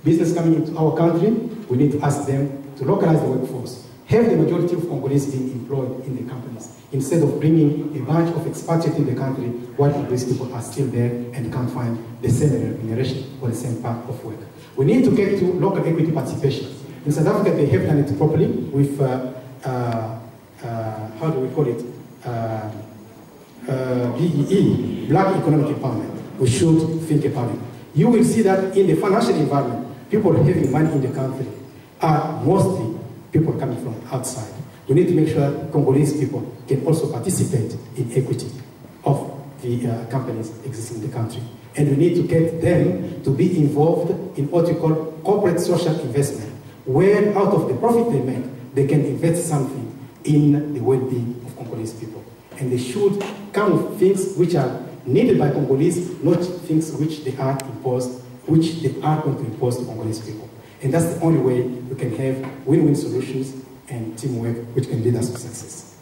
business coming into our country, we need to ask them to localize the workforce. Have the majority of Congolese being employed in the companies, instead of bringing a bunch of expatriates in the country while these people are still there and can't find the same remuneration or the same part of work. We need to get to local equity participation. In South Africa, they have done it properly with, how do we call it, BEE, Black Economic Empowerment. We should think about it. You will see that in the financial environment, people having money in the country are mostly people coming from outside. We need to make sure that Congolese people can also participate in equity of the companies existing in the country. And we need to get them to be involved in what we call corporate social investment, where out of the profit they make, they can invest something in the well-being of Congolese people. And they should come with things which are needed by Congolese, not things which they are imposed, which they are going to impose to Congolese people. And that's the only way we can have win-win solutions and teamwork which can lead us to success.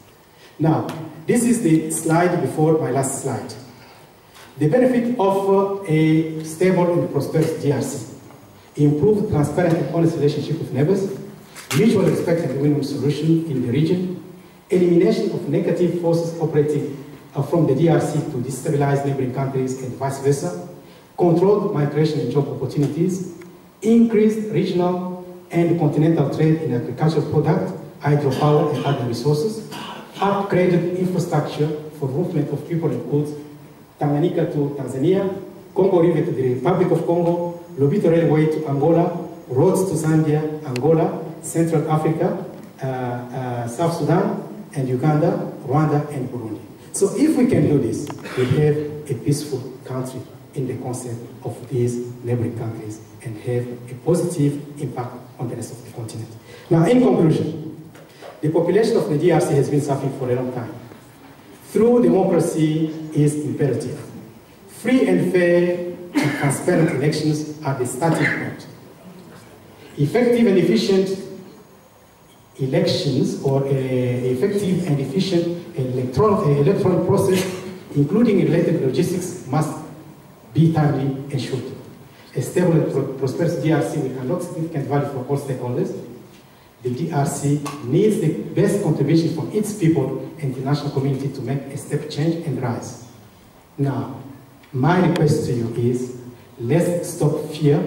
Now, this is the slide before my last slide. The benefit of a stable and prosperous DRC: improved, transparent, and honest relationship with neighbors, mutual respect and win-win solution in the region, elimination of negative forces operating from the DRC to destabilize neighboring countries and vice versa, controlled migration and job opportunities, increased regional and continental trade in agricultural products, hydropower and other resources, upgraded infrastructure for movement of people and goods, Tanganyika to Tanzania, Congo River to the Republic of Congo, Lobito Railway to Angola, roads to Zambia, Angola, Central Africa, South Sudan, and Uganda, Rwanda, and Burundi. So if we can do this, we have a peaceful country in the concept of these neighboring countries and have a positive impact on the rest of the continent. Now, in conclusion, the population of the DRC has been suffering for a long time. True democracy is imperative. Free and fair and transparent elections are the starting point. Effective and efficient elections, or effective and efficient electoral process, including related logistics, must be timely ensured. A stable and prosperous DRC will unlock significant value for all stakeholders. The DRC needs the best contribution from its people and the international community to make a step change and rise. Now, my request to you is, let's stop fear,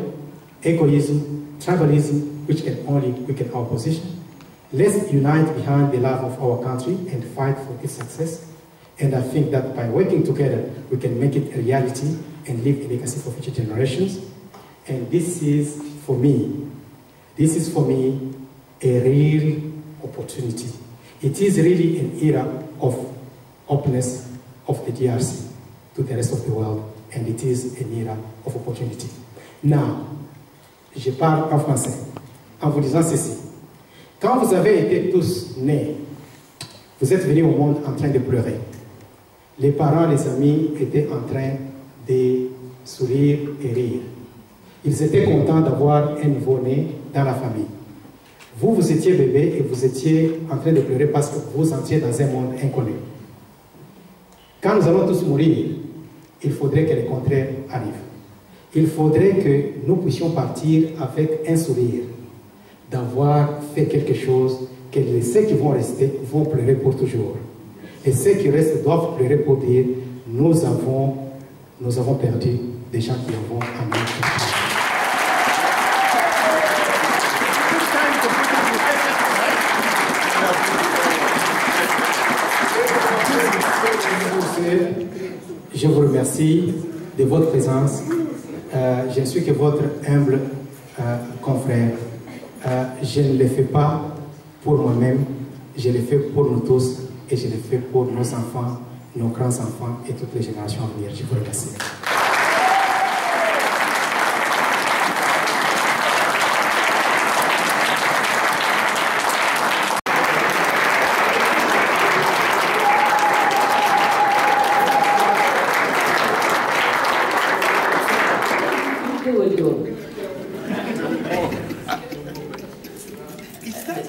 egoism, tribalism, which can only weaken our position. Let's unite behind the love of our country and fight for its success. And I think that by working together, we can make it a reality and leave a legacy for future generations. And this is for me a real opportunity. It is really an era of openness of the DRC to the rest of the world, and it is an era of opportunity. Now, je parle en français en vous disant ceci. Quand vous avez été tous nés, vous êtes venus au monde en train de pleurer. Les parents, les amis étaient en train de sourire et rire. Ils étaient contents d'avoir un nouveau-né dans la famille. Vous, vous étiez bébé et vous étiez en train de pleurer parce que vous entriez dans un monde inconnu. Quand nous allons tous mourir, il faudrait que le contraire arrive. Il faudrait que nous puissions partir avec un sourire, d'avoir fait quelque chose que ceux qui vont rester vont pleurer pour toujours. Et ceux qui restent doivent pleurer pour dire nous avons perdu des gens qui avons amené. Je vous remercie de votre présence. Je ne suis que votre humble confrère. Je ne le fais pas pour moi-même, je le fais pour nous tous et je le fais pour nos enfants, nos grands-enfants et toutes les générations à venir. Je vous remercie.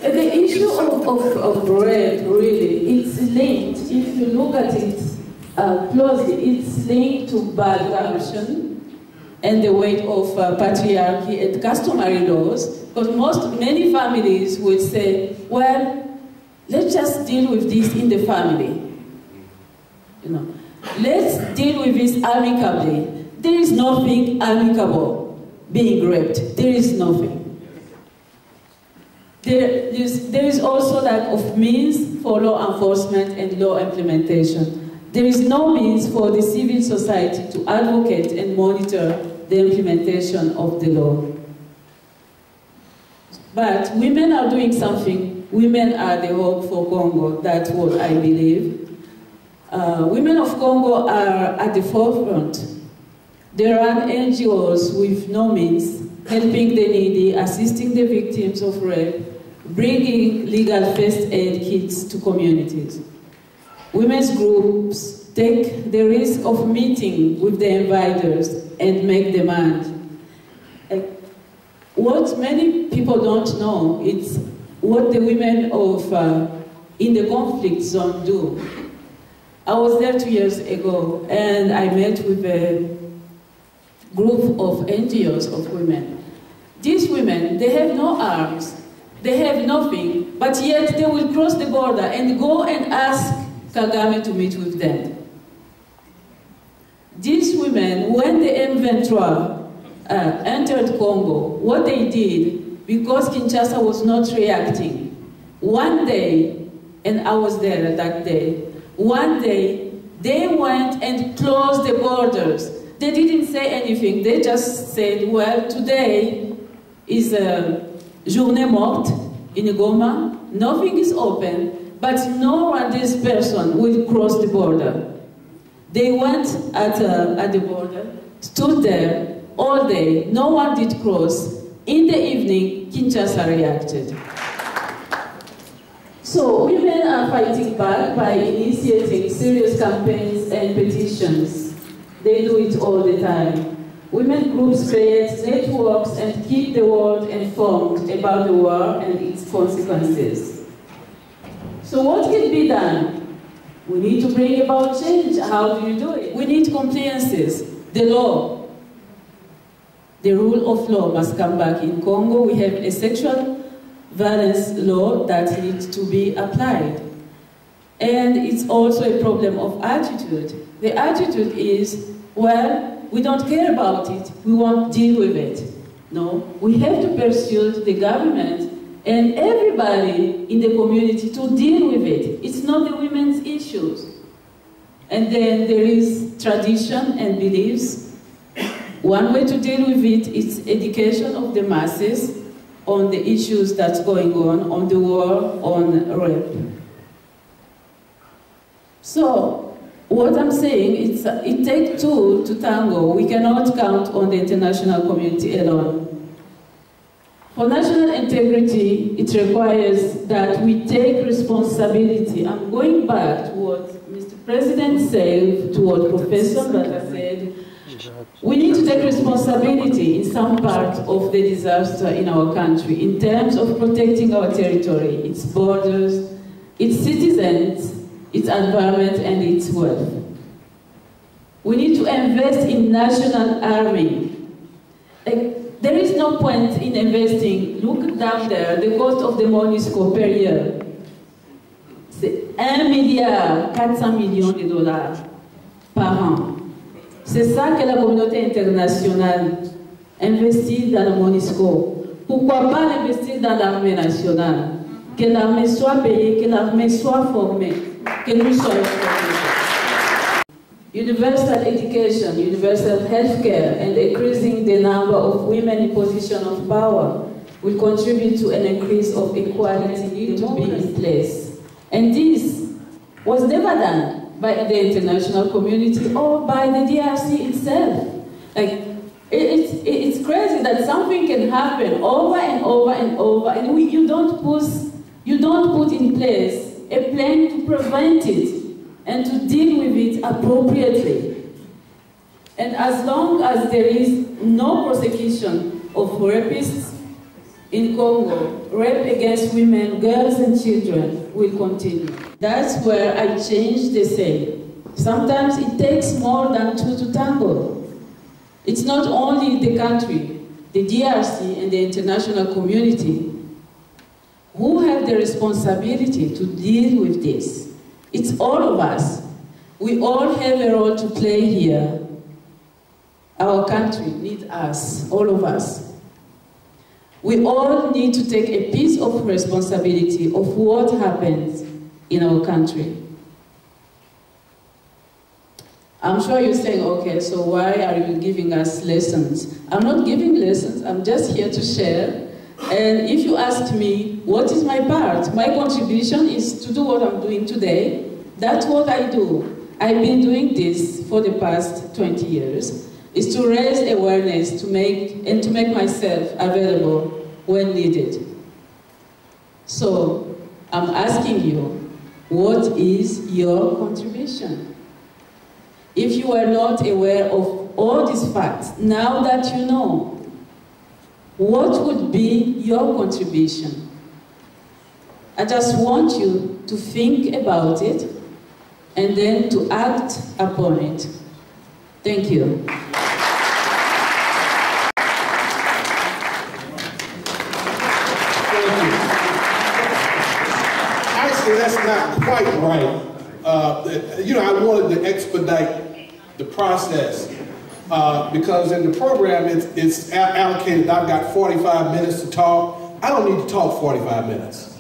The issue of bread, really, it's linked, if you look at it closely, it's linked to bad tradition and the weight of patriarchy and customary laws, because many families would say, well, let's just deal with this in the family. You know, let's deal with this amicably. There is nothing amicable being raped. There is nothing. There is also lack of means for law enforcement and law implementation. There is no means for the civil society to advocate and monitor the implementation of the law. But women are doing something. Women are the hope for Congo. That's what I believe. Women of Congo are at the forefront. There are NGOs with no means, helping the needy, assisting the victims of rape, bringing legal first aid kits to communities. Women's groups take the risk of meeting with the inviters and make demands. What many people don't know is what the women of in the conflict zone do. I was there 2 years ago, and I met with a group of NGOs of women. These women, they have no arms, they have nothing, but yet they will cross the border and go and ask Kagame to meet with them. These women, when the M23 entered Congo, what they did, because Kinshasa was not reacting, one day, and I was there that day, one day, they went and closed the borders. They didn't say anything, they just said, well, today is a journée morte in Goma, nothing is open, but no Rwandese person will cross the border. They went at the border, stood there all day, no one did cross. In the evening, Kinshasa reacted. So women are fighting back by initiating serious campaigns and petitions. They do it all the time. Women groups create networks and keep the world informed about the war and its consequences. So what can be done? We need to bring about change. How do you do it? We need compliances. The law, the rule of law must come back. In Congo, we have a sexual violence law that needs to be applied. And it's also a problem of attitude. The attitude is, well, we don't care about it, we won't deal with it. No, we have to pursue the government and everybody in the community to deal with it. It's not the women's issues. And then there is tradition and beliefs. One way to deal with it is education of the masses on the issues that's going on the war, on rape. So, what I'm saying is it takes two to tango. We cannot count on the international community alone. For national integrity, it requires that we take responsibility. I'm going back to what Mr. President said, to what Professor Bata said. We need to take responsibility in some part of the disaster in our country in terms of protecting our territory, its borders, its citizens, its environment and its wealth. We need to invest in national army. There is no point in investing. Look down there, the cost of the MONUSCO per year. C'est 1,4 milliard par an. C'est ça que la communauté internationale investit dans le MONUSCO. Pourquoi pas l'investir dans l'armée nationale? Que l'armée soit payée, que l'armée soit formée, que nous soyons formés. Universal education, universal healthcare, and increasing the number of women in position of power will contribute to an increase of equality need to be in place. And this was never done by the international community or by the DRC itself. Like, it's crazy that something can happen over and over and over, and you don't put in place a plan to prevent it and to deal with it appropriately. And as long as there is no prosecution of rapists in Congo, rape against women, girls and children will continue. That's where I change the saying. Sometimes it takes more than two to tango. It's not only the country, the DRC and the international community who have the responsibility to deal with this. It's all of us. We all have a role to play here. Our country needs us, all of us. We all need to take a piece of responsibility of what happens in our country. I'm sure you're saying, okay, so why are you giving us lessons? I'm not giving lessons, I'm just here to share. And if you ask me, what is my part? My contribution is to do what I'm doing today. That's what I do. I've been doing this for the past 20 years, is to raise awareness to make myself available when needed. So, I'm asking you, what is your contribution? If you are not aware of all these facts, now that you know, what would be your contribution? I just want you to think about it and then to act upon it. Thank you. Actually, that's not quite right. I wanted to expedite the process because in the program it's allocated. I've got 45 minutes to talk. I don't need to talk 45 minutes.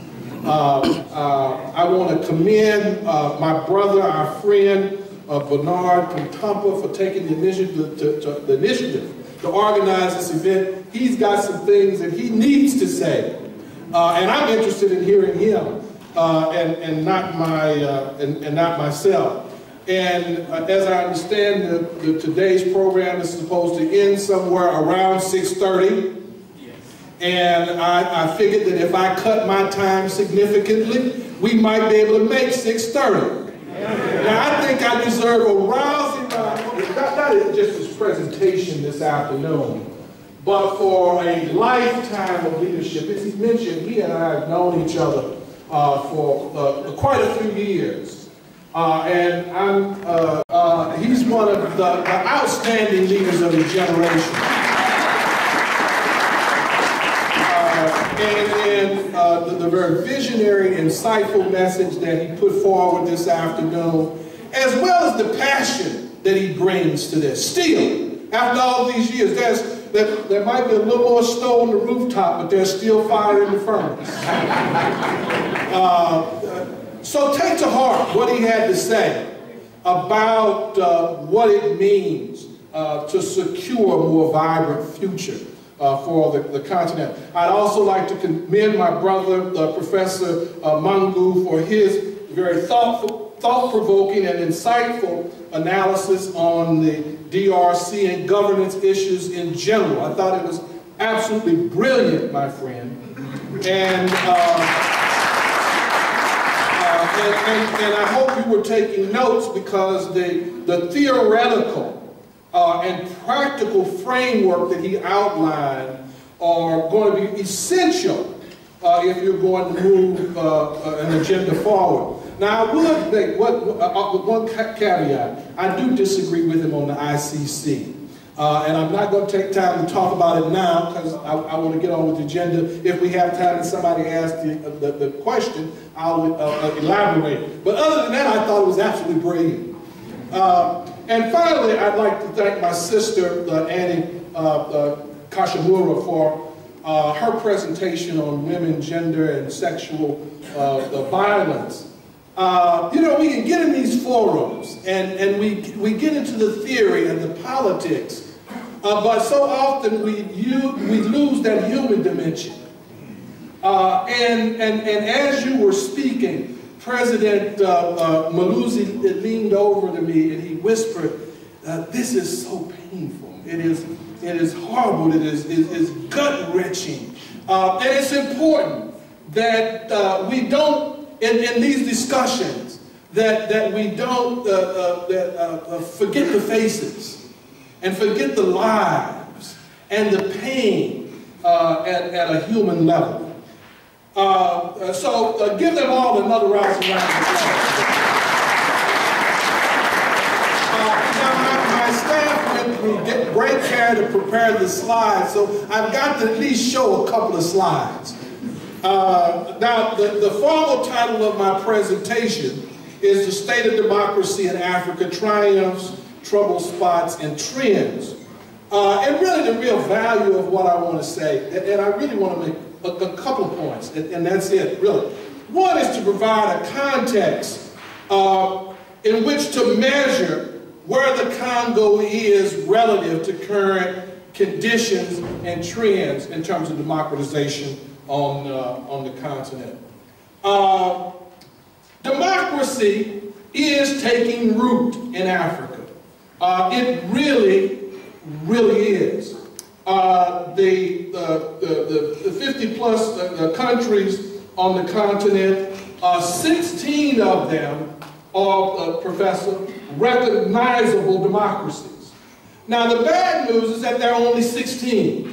I want to commend my brother, our friend, Bernard Katompa, for taking the initiative to organize this event. He's got some things that he needs to say, and I'm interested in hearing him, and not myself. And as I understand, today's program is supposed to end somewhere around 6:30. And I figured that if I cut my time significantly, we might be able to make 6:30. Now, I think I deserve a rousing, not just his presentation this afternoon, but for a lifetime of leadership. As he mentioned, he and I have known each other for quite a few years. And he's one of the outstanding leaders of his generation. And the very visionary, insightful message that he put forward this afternoon, as well as the passion that he brings to this. Still, after all these years, there might be a little more snow on the rooftop, but there's still fire in the furnace. So take to heart what he had to say about what it means to secure a more vibrant future for the continent. I'd also like to commend my brother, Professor Mangu, for his very thought-provoking and insightful analysis on the DRC and governance issues in general. I thought it was absolutely brilliant, my friend. And I hope you were taking notes, because the theoretical and practical framework that he outlined are going to be essential if you're going to move an agenda forward. Now, I would make one caveat. I do disagree with him on the ICC. And I'm not going to take time to talk about it now, because I want to get on with the agenda. If we have time and somebody asks the question, I'll elaborate. But other than that, I thought it was absolutely brilliant. And finally, I'd like to thank my sister, Annie Kashimura, for her presentation on women, gender, and sexual violence. We can get in these forums, and we get into the theory and the politics, but so often we lose that human dimension. And as you were speaking, President Malusi leaned over to me and he whispered, "This is so painful. It is horrible. It is gut-wrenching, and it's important that we don't." In these discussions, that we don't forget the faces and forget the lives and the pain at a human level. So give them all another round of applause. Now my staff went through great care to prepare the slides, so I've got to at least show a couple of slides. Now, the formal title of my presentation is The State of Democracy in Africa, Triumphs, Trouble Spots, and Trends. And really the real value of what I want to say, and I really want to make a couple of points, and that's it, really. One is to provide a context in which to measure where the Congo is relative to current conditions and trends in terms of democratization on the continent. Democracy is taking root in Africa. It really is. The 50-plus countries on the continent, 16 of them are, Professor, recognizable democracies. Now, the bad news is that there are only 16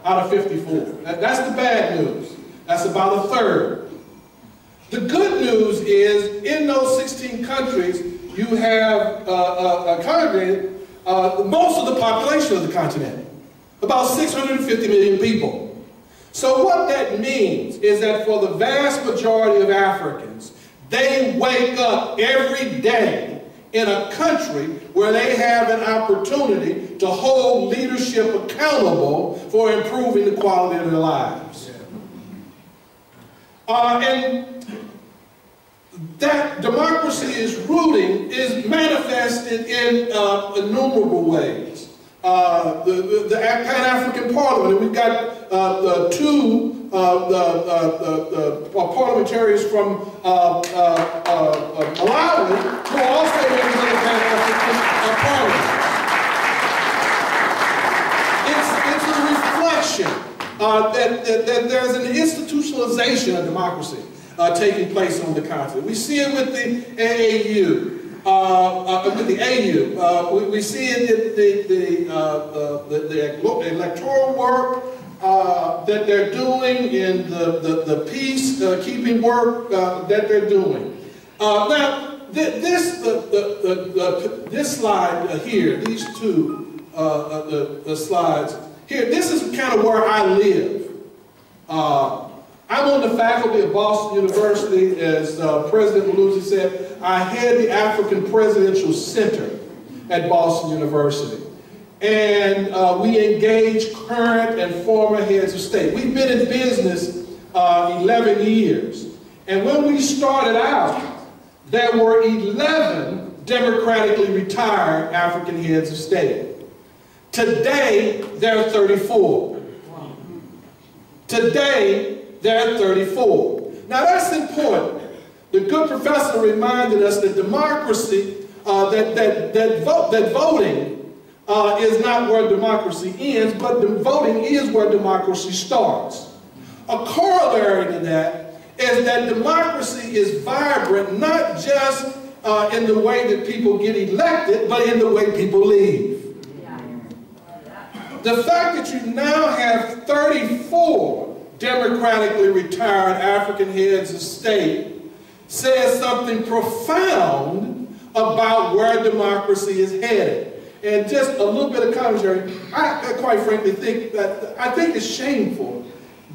out of 54. That's the bad news. That's about a third. The good news is, in those 16 countries, you have congregated most of the population of the continent, about 650 million people. So what that means is that for the vast majority of Africans, they wake up every day in a country where they have an opportunity to hold leadership accountable for improving the quality of their lives. And that democracy is manifested in innumerable ways. The Pan-African Parliament, we've got two parliamentarians from Malawi who are also members of the Pan-African Parliament. It's a reflection that there's an institutionalization of democracy taking place on the continent. We see it with the AAU, we see it in the electoral work that they're doing, in the peace-keeping work that they're doing. Now, this slide here, these two the slides here, this is kind of where I live. I'm on the faculty of Boston University. As President Malusi said, I head the African Presidential Center at Boston University. And we engage current and former heads of state. We've been in business 11 years. And when we started out, there were 11 democratically retired African heads of state. Today, there are 34. Today, there are 34. Now that's important. The good professor reminded us that democracy, that voting is not where democracy ends, but the voting is where democracy starts. A corollary to that is that democracy is vibrant not just in the way that people get elected, but in the way people leave. The fact that you now have 34 democratically retired African heads of state says something profound about where democracy is headed. And just a little bit of commentary, I quite frankly think that I think it's shameful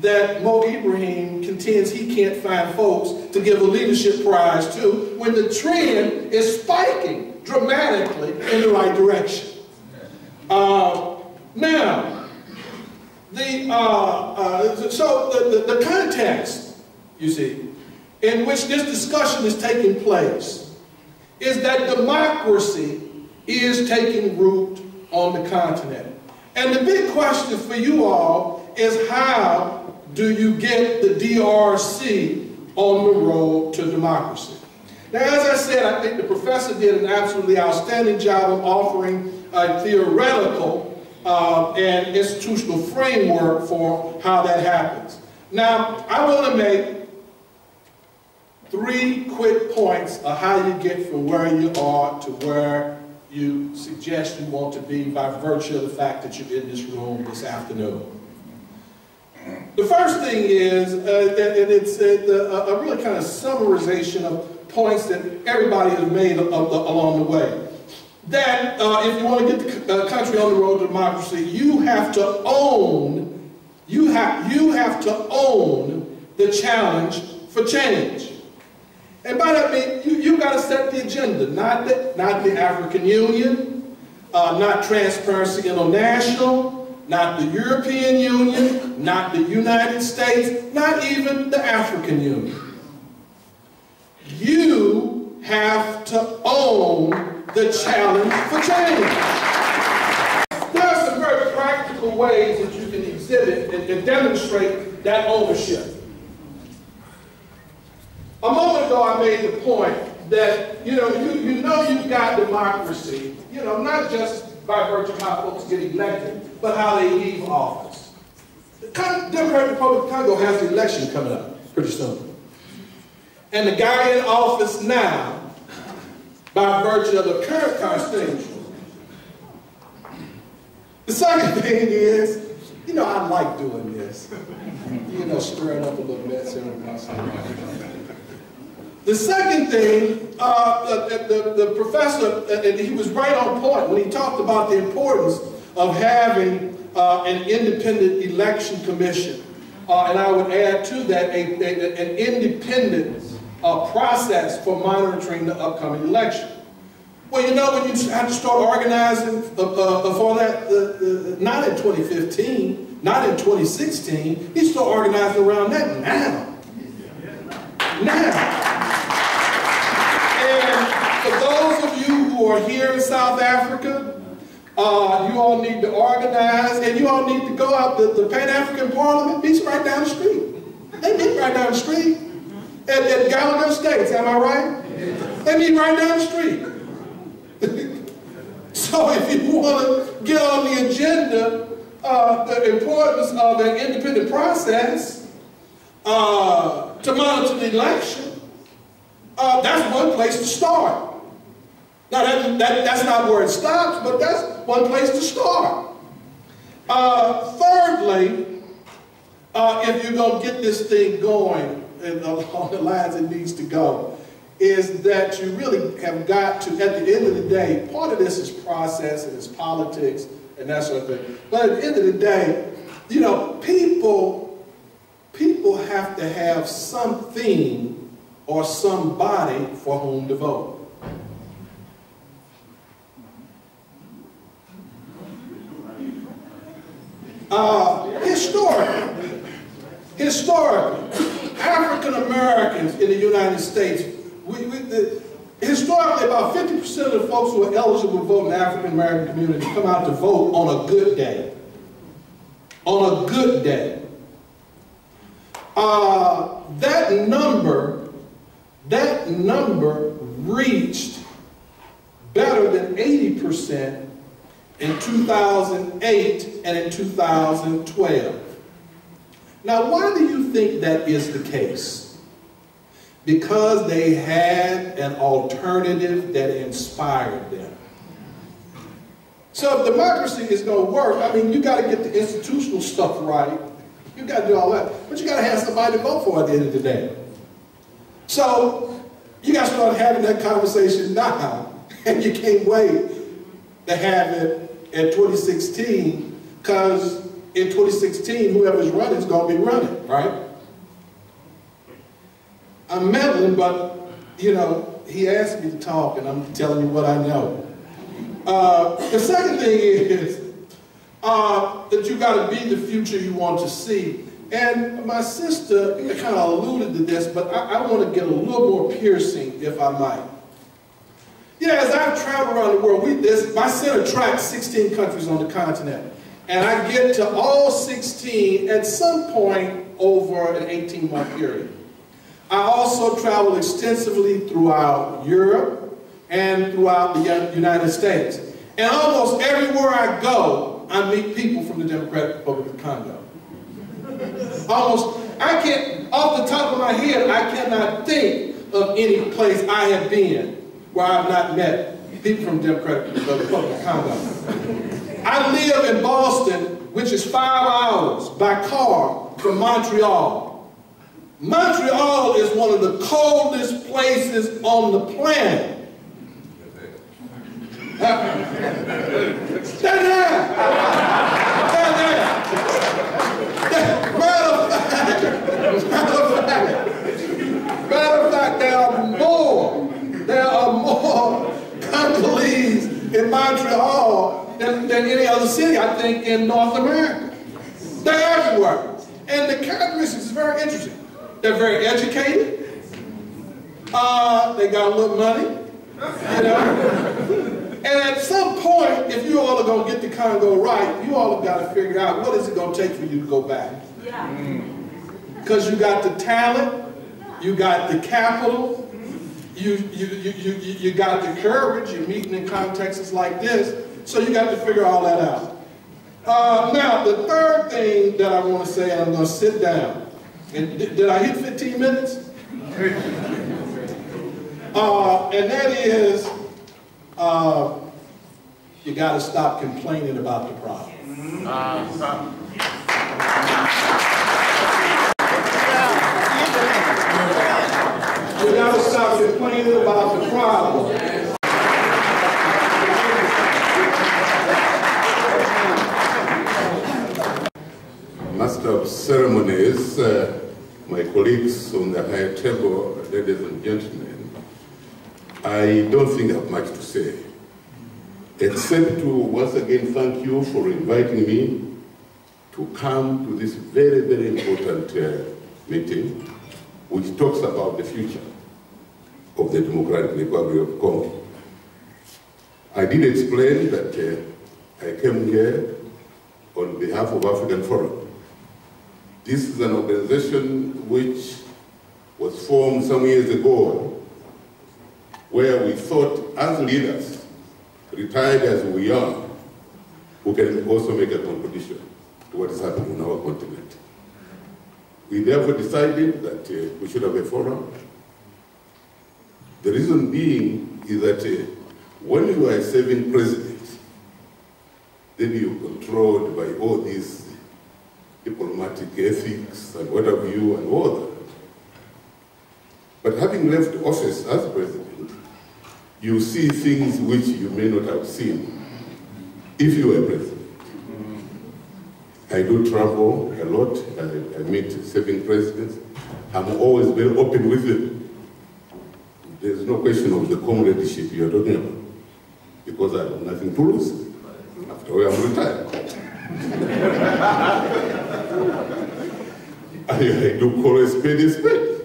that Mo Ibrahim contends he can't find folks to give a leadership prize to when the trend is spiking dramatically in the right direction. Now, the context, you see, in which this discussion is taking place is that democracy is taking root on the continent. And the big question for you all is, how do you get the DRC on the road to democracy? Now, as I said, I think the professor did an absolutely outstanding job of offering a theoretical and institutional framework for how that happens. Now, I want to make 3 quick points of how you get from where you are to where you suggest you want to be by virtue of the fact that you're in this room this afternoon. The first thing is, and it's a really kind of summarization of points that everybody has made along the way. That if you want to get the country on the road to democracy, you have to own, you have to own the challenge for change. And by that I mean you got to set the agenda, not the African Union, not Transparency International, not the European Union, not the United States, not even the African Union. You have to own the challenge for change. There are some very practical ways that you can exhibit and demonstrate that ownership. A moment ago, I made the point that, you know you've got democracy, not just by virtue of how folks get elected, but how they leave office. The Democratic Republic of Congo has the election coming up pretty soon. And the guy in office now, by virtue of the current constitution. The second thing is, I like doing this. Stirring up a little mess every once in a while. The second thing, the professor, and he was right on point when he talked about the importance of having an independent election commission. And I would add to that an independent process for monitoring the upcoming election. Well, you know, when you have to start organizing for that, not in 2015, not in 2016, you start organizing around that now. Now. And for those of you who are here in South Africa, you all need to organize, and you all need to go out. The Pan-African Parliament meets right down the street. They meet right down the street at Gallagher Estates, am I right? They meet right down the street. So if you want to get on the agenda, the importance of an independent process to monitor the election, that's one place to start. Now that's not where it stops, but that's one place to start. Thirdly, if you're going to get this thing going and along the lines it needs to go, is that you really have got to, at the end of the day, part of this is process and it's politics and that sort of thing. But at the end of the day, you know, people have to have something or somebody for whom to vote. Historically, African Americans in the United States, historically about 50% of the folks who are eligible to vote in the African American community come out to vote on a good day. On a good day. That number reached better than 80% in 2008 and in 2012. Now, why do you think that is the case? Because they had an alternative that inspired them. So if democracy is going to work, I mean, you got to get the institutional stuff right. You got to do all that. But you got to have somebody to vote for at the end of the day. So you got to start having that conversation now. And you can't wait to have it in 2016, because in 2016, whoever's running is going to be running, right? I'm meddling, but, you know, he asked me to talk, and I'm telling you what I know. The second thing is that you got to be the future you want to see. And my sister kind of alluded to this, but I want to get a little more piercing, if I might. Yeah, as I've traveled around the world, my center tracks 16 countries on the continent. And I get to all 16 at some point over an 18-month period. I also travel extensively throughout Europe and throughout the United States. And almost everywhere I go, I meet people from the Democratic Republic of Congo. I can't, off the top of my head, I cannot think of any place I have been where I've not met people from the Democratic Republic of Congo. I live in Boston, which is 5 hours by car from Montreal. Montreal is one of the coldest places on the planet. Stand there! Matter of fact, there are more Congolese in Montreal than any other city, I think, in North America. They're everywhere. And the characteristics is very interesting. They're very educated. They got a little money, you know. And at some point, if you all are going to get the Congo right, you all have got to figure out what is it going to take for you to go back. Because you got the talent, you got the capital, you got the courage, you're meeting in contexts like this, so you got to figure all that out. Now, the third thing that I want to say, and I'm going to sit down. And did I hit 15 minutes? And that is, you got to stop complaining about the problem. You got to stop start complaining about the problem. Master of Ceremonies, my colleagues on the high table, ladies and gentlemen, I don't think I have much to say, except to once again thank you for inviting me to come to this very, very important meeting, which talks about the future of the Democratic Republic of Congo. I did explain that I came here on behalf of African Forum. This is an organization which was formed some years ago, where we thought, as leaders, retired as we are, we can also make a contribution to what is happening on our continent. We therefore decided that we should have a forum. The reason being is that when you are a serving president, then you're controlled by all these diplomatic ethics and what have you and all that. But having left office as president, you see things which you may not have seen if you were president. I do travel a lot. I meet serving presidents. I'm always very open with them. There's no question of the comradeship you're talking about, because I have nothing to lose. After all, I'm retired. I do call a spade a spade.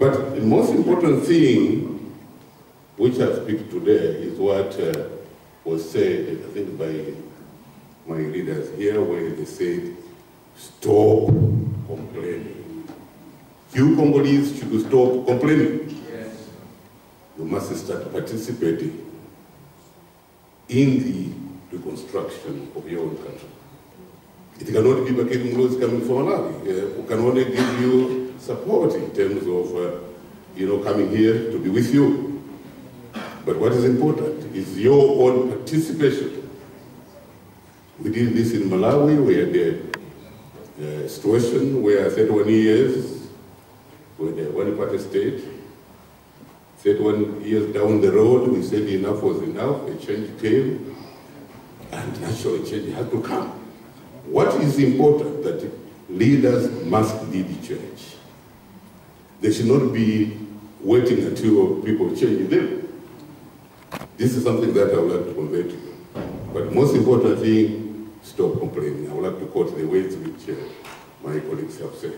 But the most important thing which I speak today is what was said, I think, by my leaders here, where they said, stop complaining. You Congolese should stop complaining. Yes. You must start participating in the reconstruction of your own country. It cannot be Bakari Mlozi coming from Malawi. We can only give you support in terms of, coming here to be with you. But what is important is your own participation. We did this in Malawi. We had a situation where 31 years, with a one-party state, 31 years down the road, we said enough was enough, a change came, and naturally change had to come. What is important that leaders must lead change. They should not be waiting until people change them. This is something that I would like to convey to you. But most important thing, stop complaining. I would like to quote the words which my colleagues have said.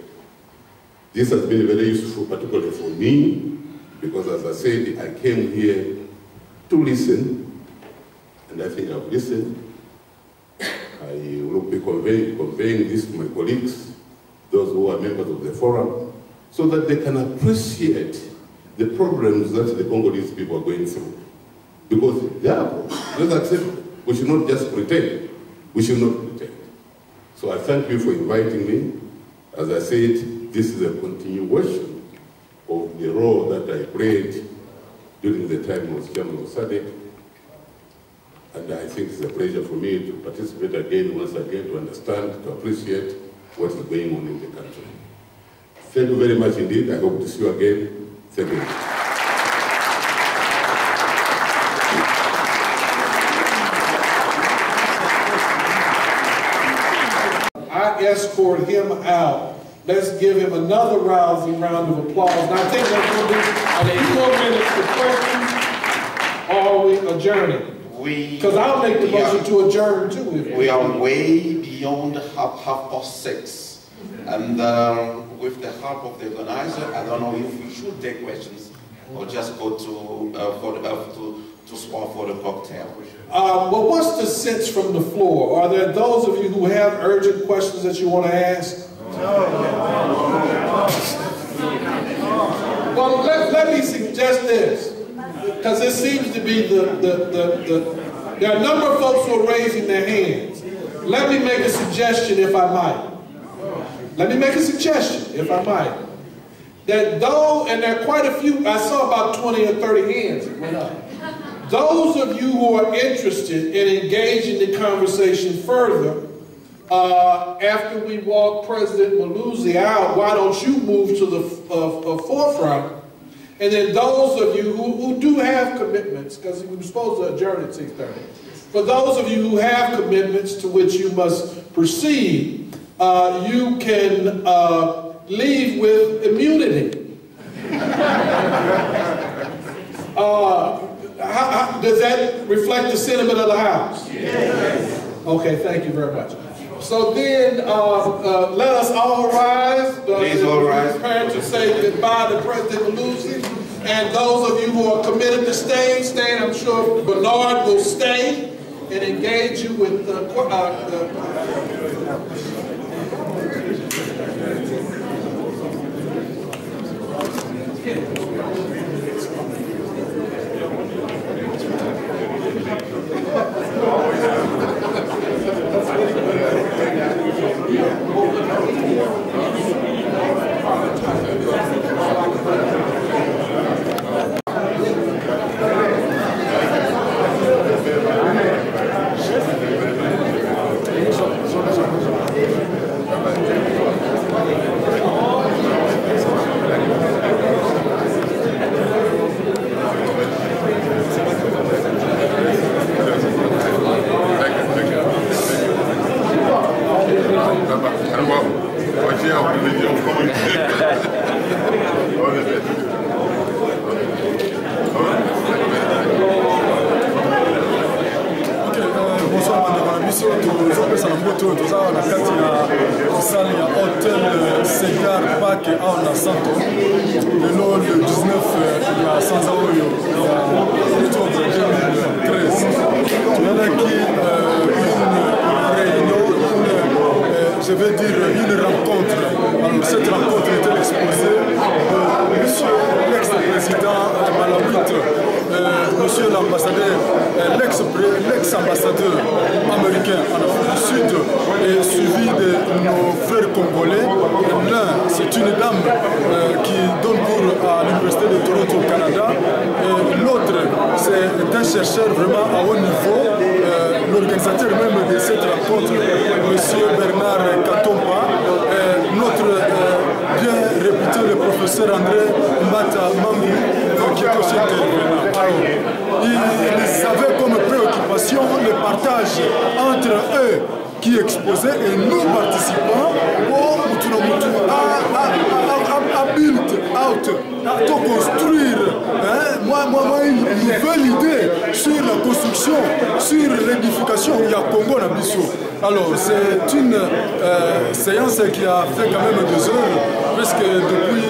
This has been very useful, particularly for me, because as I said, I came here to listen, and I think I've listened. I will be conveying this to my colleagues, those who are members of the forum, so that they can appreciate the problems that the Congolese people are going through. Because they are problems. Let's accept it. We should not just pretend. We should not pretend. So I thank you for inviting me. As I said, this is a continuation of the role that I played during the time I was chairman of SADC. And I think it's a pleasure for me to participate again, once again, to understand, to appreciate what is going on in the country. Thank you very much indeed. I hope to see you again. Thank you. I escort him out. Let's give him another rousing round of applause. And I think there's going to be a few more minutes for questions, or are we adjourning? Because I'll make the motion to adjourn too. We are way beyond half past 6. And with the help of the organizer, I don't know if we should take questions or just go to spot for the cocktail. Well, what's the sense from the floor? Are there those of you who have urgent questions that you want to ask? Well, let me suggest this, because it seems to be there are a number of folks who are raising their hands. Let me make a suggestion, if I might. Let me make a suggestion, if I might. That though, and there are quite a few, I saw about 20 or 30 hands that went up. Those of you who are interested in engaging the conversation further, after we walk President Mlozi out, why don't you move to the forefront And then those of you who do have commitments, because we were supposed to adjourn at 6:30. For those of you who have commitments to which you must proceed, you can leave with immunity. Does that reflect the sentiment of the House? Yes. Okay, thank you very much. So then, let us all rise. Please all rise. Prepare to say goodbye to President Malusi. And those of you who are committed to staying, stay. I'm sure Bernard will stay and engage you with je vais dire une rencontre. Alors cette rencontre était exposée de monsieur l'ex-président Malawit, monsieur l'ambassadeur, l'ex-ambassadeur américain en Afrique du Sud, et suivi de nos frères congolais. L'un, c'est une dame qui donne cours à l'Université de Toronto au Canada, et l'autre, c'est un chercheur vraiment à haut niveau, l'organisateur même de cette rencontre, Mr Bernard Katompa, notre bien réputé le professeur André Mbata Mambu, qui est aussi intervenant. Ils avaient comme préoccupation le partage entre eux qui exposaient et nous participants à build out, à construire une nouvelle idée sur la construction, sur l'édification du Congo na biso. Alors c'est une séance qui a fait quand même 2 heures, parce que depuis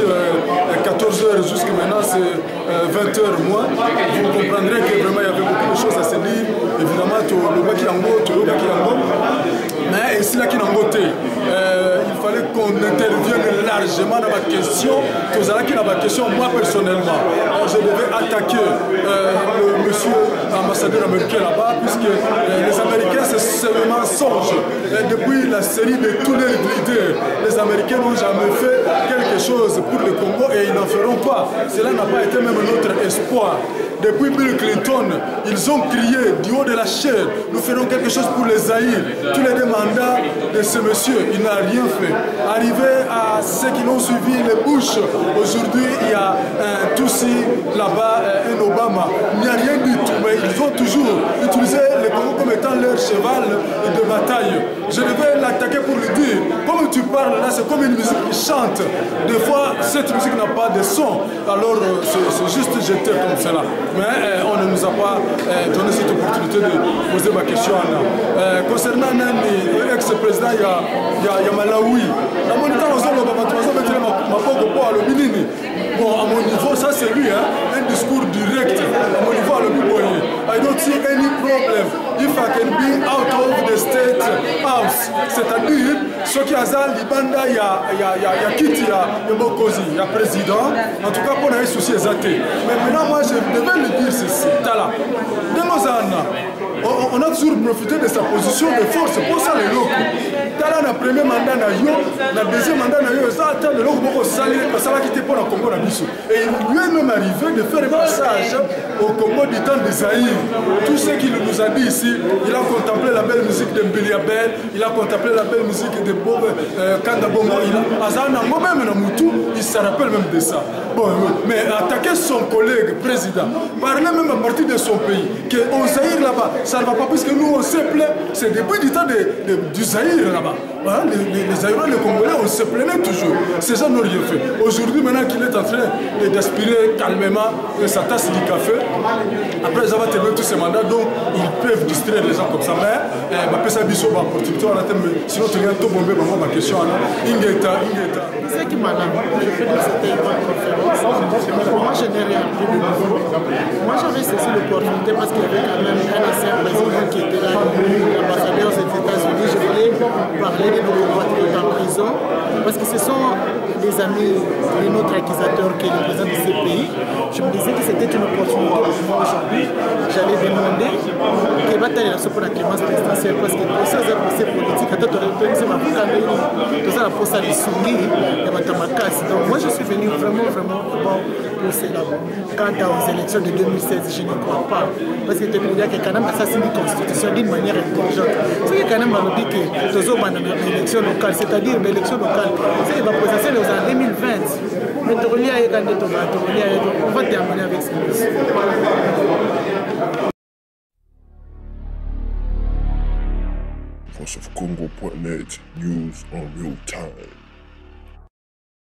14 heures jusqu'à maintenant c'est 20 heures moins. Vous comprendrez que vraiment il y avait beaucoup de choses à se dire. Évidemment, mais ici là qui n'a voté, il fallait qu'on intervienne largement dans ma question. Tout à l'heure, ma question, moi personnellement, je devais attaquer le monsieur ambassadeur américain là-bas, puisque les Américains, c'est le mensonge. Depuis la série de tous les leaders, les Américains n'ont jamais fait quelque chose pour le Congo et ils n'en feront pas. Cela n'a pas été même notre espoir. Depuis Bill Clinton, ils ont crié du haut de la chair, nous ferons quelque chose pour les Zaïre. Tous les mandats de ce monsieur, il n'a rien fait. Arrivé à ceux qui l'ont suivi, les Bush, aujourd'hui il y a un Tutsi là-bas, un Obama. Il n'y a rien du tout, mais ils ont toujours utilisé le Congo comme étant leur cheval de bataille. Je devais l'attaquer pour lui dire, comme tu parles là, c'est comme une musique qui chante. Des fois, cette musique n'a pas de son, alors c'est juste jeté comme cela. Mais on ne nous a pas donné cette opportunité de poser ma question à là. Concernant l'ex-président, il y a Malawi. Dans mon temps, bon, à mon niveau, ça c'est lui, hein, un discours direct. À mon niveau, à l'Obiboye. I don't see any problem if I can be out of the state house. C'est-à-dire, ce qui a ça, Libanda, il y a Kiti, il y a Mokozi, il y a président. En tout cas, pour les soucis exacts. Mais maintenant, moi, je devais le dire ceci. Tala. On a toujours profité de sa position de force pour ça les locaux. Tala na premier mandat na yo, na deuxième mandat na yo, ça attend le locaux pour salir parce que là qui était pour le Congo na biso. Et il lui est même arrivé de faire un passage au Congo du temps des Zaïre. Tout ce qu'il nous a dit ici, il a contemplé la belle musique de Mbeliabel, il a contemplé la belle musique de Bob Kandabongo, il se rappelle même de ça. Bon, mais attaquer son collègue président, parler même à partir de son pays, qu'au Zaïre là-bas, ça ne va pas, puisque nous on se plaît, c'est depuis du temps du Zaïre là-bas. Voilà, les Zaïrois, les Congolais, on se plaignait toujours. C'est ça n'ont rien fait. Aujourd'hui, maintenant qu'il est en train d'aspirer calmement sa tasse du café, après ils vont terminer tous ces mandats, donc ils peuvent distraire les gens comme ça. Mais, sinon tu viens tout bomber, ma question, Ingeta. C'est qui m'a je fais de cette conférence. Moi, je n'ai rien pris de nouveau. Moi, j'avais saisi l'opportunité parce qu'il y avait quand même un ancien président qui était là, l'ambassadeur aux États-Unis. Je voulais parler de nos compatriotes en prison parce que ce sont des amis de notre accusateur qui est le président de ces pays. Je me disais que c'était une opportunité pour moi aujourd'hui. J'allais demander que bataille la pour la clémence présidentielle parce que pour ces procès politiques, donc moi je suis venu vraiment bon pour cela. Quant aux élections de 2016, je ne crois pas. Parce que tu peux dire que quand même ça c'est une constitution d'une manière intelligente. C'est quand même on dit que les élections locales, c'est-à-dire l'élection locale, c'est la présidentielle en 2020. Mais on va terminer avec ça. Voice of Congo.net, news on real time.